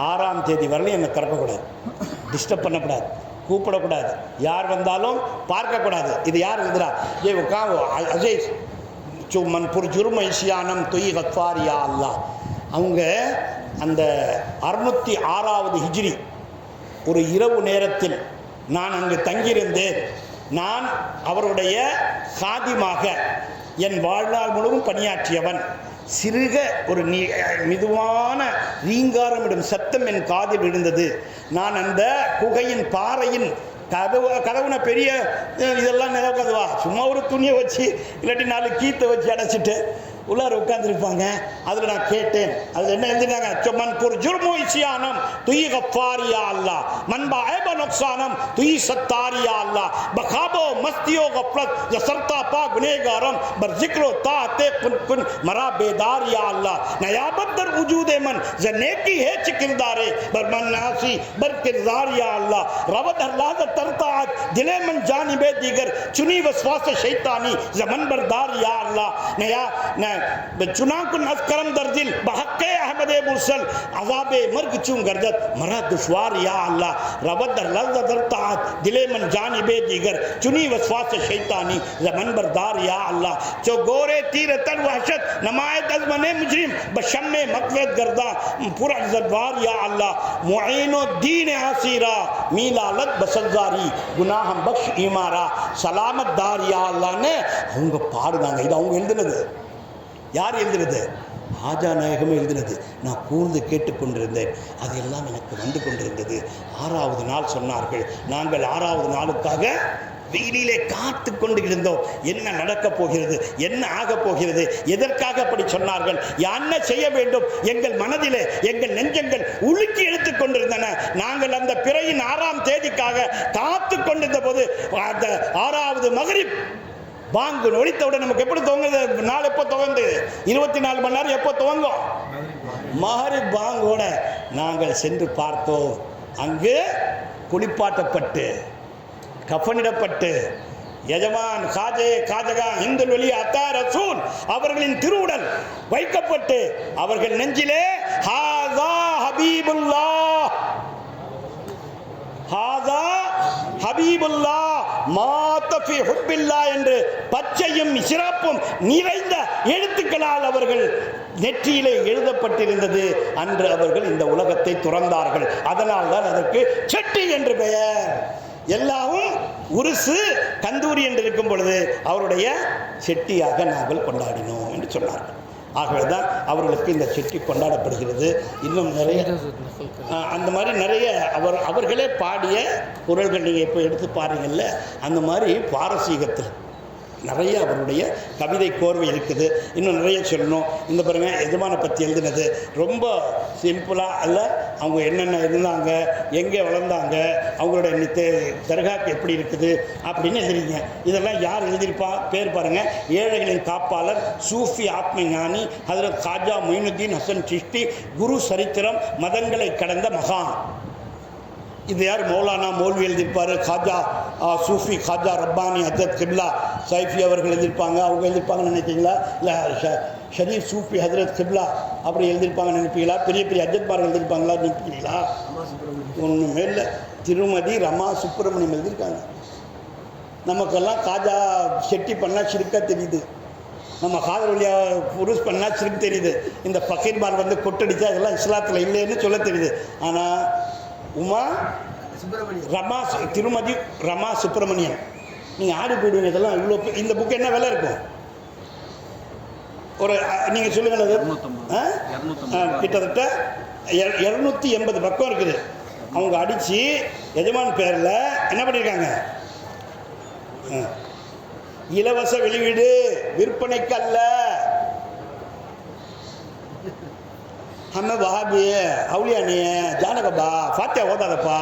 6ஆம் தேதி வரலையும் என்னை திறக்கக்கூடாது, டிஸ்டர்ப் பண்ணக்கூடாது, கூப்பிடக்கூடாது, யார் வந்தாலும் பார்க்கக்கூடாது. இது யார் எழுதுறா? அஜய் மன்புர் ஜுர்மைசியானம் தொய் ஹத்வாரியா அல்லா. அவங்க அந்த 606வது ஹிஜ்ரி ஒரு இரவு நேரத்தில் நான் அங்கு தங்கியிருந்தேன். நான் அவருடைய காதிமாக என் வாழ்நாள் முழுவதும் பணியாற்றியவன். சிறுக ஒரு மிதுவான ரீங்காரமிடும் சத்தம் என் காதில் விழுந்தது. நான் அந்த குகையின் பாறையின் கதவுன பெரிய இதெல்லாம் நிலக்கதுவா, சும்மா ஒரு துணியை வச்சு இல்லாட்டி 4 கீத்தை வச்சு அடைச்சிட்டு உள்ளார உட்காந்துருப்பாங்க. அதில் நான் கேட்டேன், அதில் என்ன எழுதினாங்க? மன்புர் ஜுர்மு இசியானம் துய் கஃபாரியா அல்லா, மன்பா ஐப நுக்சானம் துய் சத்தாரியா அல்லா, பகாபோ மஸ்தியோ கஃப்லத் யசர்தா பா குனேகாரம் பர் ஜிக்ரோ தாத்தே குன் மரா बेदारिया अल्लाह नयाबत दर वजूद मन जनेकी है चिकिरदारे बर मनासी बर किरदार या अल्लाह रवत अल्लाह तरताज दिले मन जानिबे दीगर चुनी वसवास शैतानी जमन बरदार या अल्लाह नया न चुना कुन असकरम दर दिल बहक्के अहमद मुरसल अजाबे मर्ग चूं गर्दत मरा दुश्वार या अल्लाह रवत अल्लाह तरताज दिले मन जानिबे दीगर चुनी वसवास शैतानी जमन बरदार या अल्लाह जो गोरे तीर तर वहशत नमाए दज़मने मुजरिम बशम्मे मक़लद गर्दा पूरा ज़दवार या अल्लाह मुईनो दीन आसीरा मीलालत बसज़ारी गुनाहम बख्श ईमारा सलामत दार या अल्लाह ने அவங்க பாடுறாங்க. இது அவங்க எழுதுனது. யார் எழுதுனது? ஹாஜா நாயகமே எழுதினது. நான் கூர்ந்து கேட்டுக்கொண்டிருந்தேன். அதெல்லாம் எனக்கு வந்து கொண்டிருந்தது. 6வது நாள் சொன்னார்கள், நாங்கள் 6வது நாளுக்காக வெயிலிலே காத்து கொண்டு இருந்தோம். என்ன நடக்கப் போகிறது, என்ன ஆகப் போகிறது, எதற்காக அப்படி சொன்னார்கள், என்ன செய்ய வேண்டும், எங்கள் மனதிலே எங்கள் நெஞ்சங்கள் உலுக்கி எடுத்துக் கொண்டிருந்தன. நாங்கள் அந்த பிறையின் 6ஆம் தேதிக்காக காத்து கொண்டிருந்த போது அந்த 6வது மகரிப் பாங்கு ஒலித்தவுடன் நமக்கு எப்படி துவங்குது, நாள் எப்போ துவங்குது, 24 மணி நேரம் எப்போ துவங்கும், மகரிப் பாங்கோட நாங்கள் சென்று பார்த்தோம். அங்கு குளிப்பாட்டப்பட்டு கஃனிடப்பட்டு எஜமான் காஜே காஜகா இந்துல் வலி அத்தா ரசூல் அவர்களின் திருவுடல் வைக்கப்பட்டு அவர்கள் நெஞ்சிலே ஹாதா ஹபீபுல்லாஹ் ஹாதா ஹபீபுல்லாஹ் மாத ஃபி ஹுப்பில்லாஹ் என்று பச்சையும் சிறப்பும் நிறைந்த எழுத்துக்களால் அவர்கள் நெற்றியிலே எழுதப்பட்டிருந்தது. அன்று அவர்கள் இந்த உலகத்தை துறந்தார்கள். அதனால் தான் அதற்கு செட்டி என்று பெயர். எல்லாவும் உருசு கந்தூரி என்று இருக்கும் பொழுது அவருடைய செட்டியாக நாங்கள் கொண்டாடினோம் என்று சொன்னார்கள். ஆகவே தான் அவர்களுக்கு இந்த செட்டி கொண்டாடப்படுகிறது. இன்னும் நிறைய அந்த மாதிரி நிறைய அவர்களே பாடிய குரல்கள் நீங்கள் இப்போ எடுத்து பாருங்கள்ல, அந்த மாதிரி பாரசீகத்தில் நிறைய அவருடைய கவிதை கோர்வை இருக்குது. இன்னும் நிறைய சொல்லணும். இந்த பாருங்க, எஜமானை பற்றி எழுதினது ரொம்ப சிம்பிளாக அல்ல, அவங்க என்னென்ன இருந்தாங்க, எங்கே வளர்ந்தாங்க, அவங்களோட தர்காக்கு எப்படி இருக்குது அப்படின்னு எழுதிருக்கீங்க. இதெல்லாம் யார் எழுதியிருப்பா, பேர் பாருங்கள், ஏழைகளின் காப்பாளர் சூஃபி ஆத்ம ஞானி ஹஜ்ரத் காஜா மொயினுத்தீன் ஹசன் சிஷ்டி, குரு சரித்திரம் மதங்களை கடந்த மகான். இது யார், மௌலானா மௌல்வி எழுதியிருப்பார். காஜா சூஃபி காஜா ரப்பானி ஹஜரத் கிப்லா சைஃபி அவர்கள் எழுதியிருப்பாங்க. அவங்க எழுதியிருப்பாங்கன்னு நினைக்கிறீங்களா, இல்லை ஷரீஃப் சூஃபி ஹஜரத் கிப்லா அப்படி எழுதியிருப்பாங்கன்னு நினைப்பீங்களா, பெரிய பெரிய அஜத்மார்கள் எழுதியிருப்பாங்களா நினைப்பீங்களா, ஒன்றுமே இல்லை. திருமதி ரமா சுப்பிரமணியம் எழுதியிருக்காங்க. நமக்கெல்லாம் காஜா செட்டி பண்ணால் சிறுக்க தெரியுது, நம்ம காதல் வழியாக புருஷ் பண்ணால் சிறுக்கு தெரியுது. இந்த ஃபக்கீர்பால் வந்து கொட்டடிச்சா இதெல்லாம் இஸ்லாத்தில் இல்லைன்னு சொல்ல தெரியுது. ஆனால் உமா ரமா திருமதி ரமா சுப்பிரமணியன் நீங்கள் ஆடி போயிடுவீங்க. இதெல்லாம் இவ்வளோ இந்த புக்கு என்ன விலை இருக்கும், ஒரு நீங்கள் சொல்லுங்கள், அது கிட்டத்தட்ட 280 பக்கம் இருக்குது. அவங்க அடித்து எஜமான் பேரில் என்ன பண்ணியிருக்காங்க, இலவச வெளியீடு, விற்பனைக்கு அல்ல. हमें वहाँ भी है अवलिया नहीं है, जाने का बा फात्या होता था पा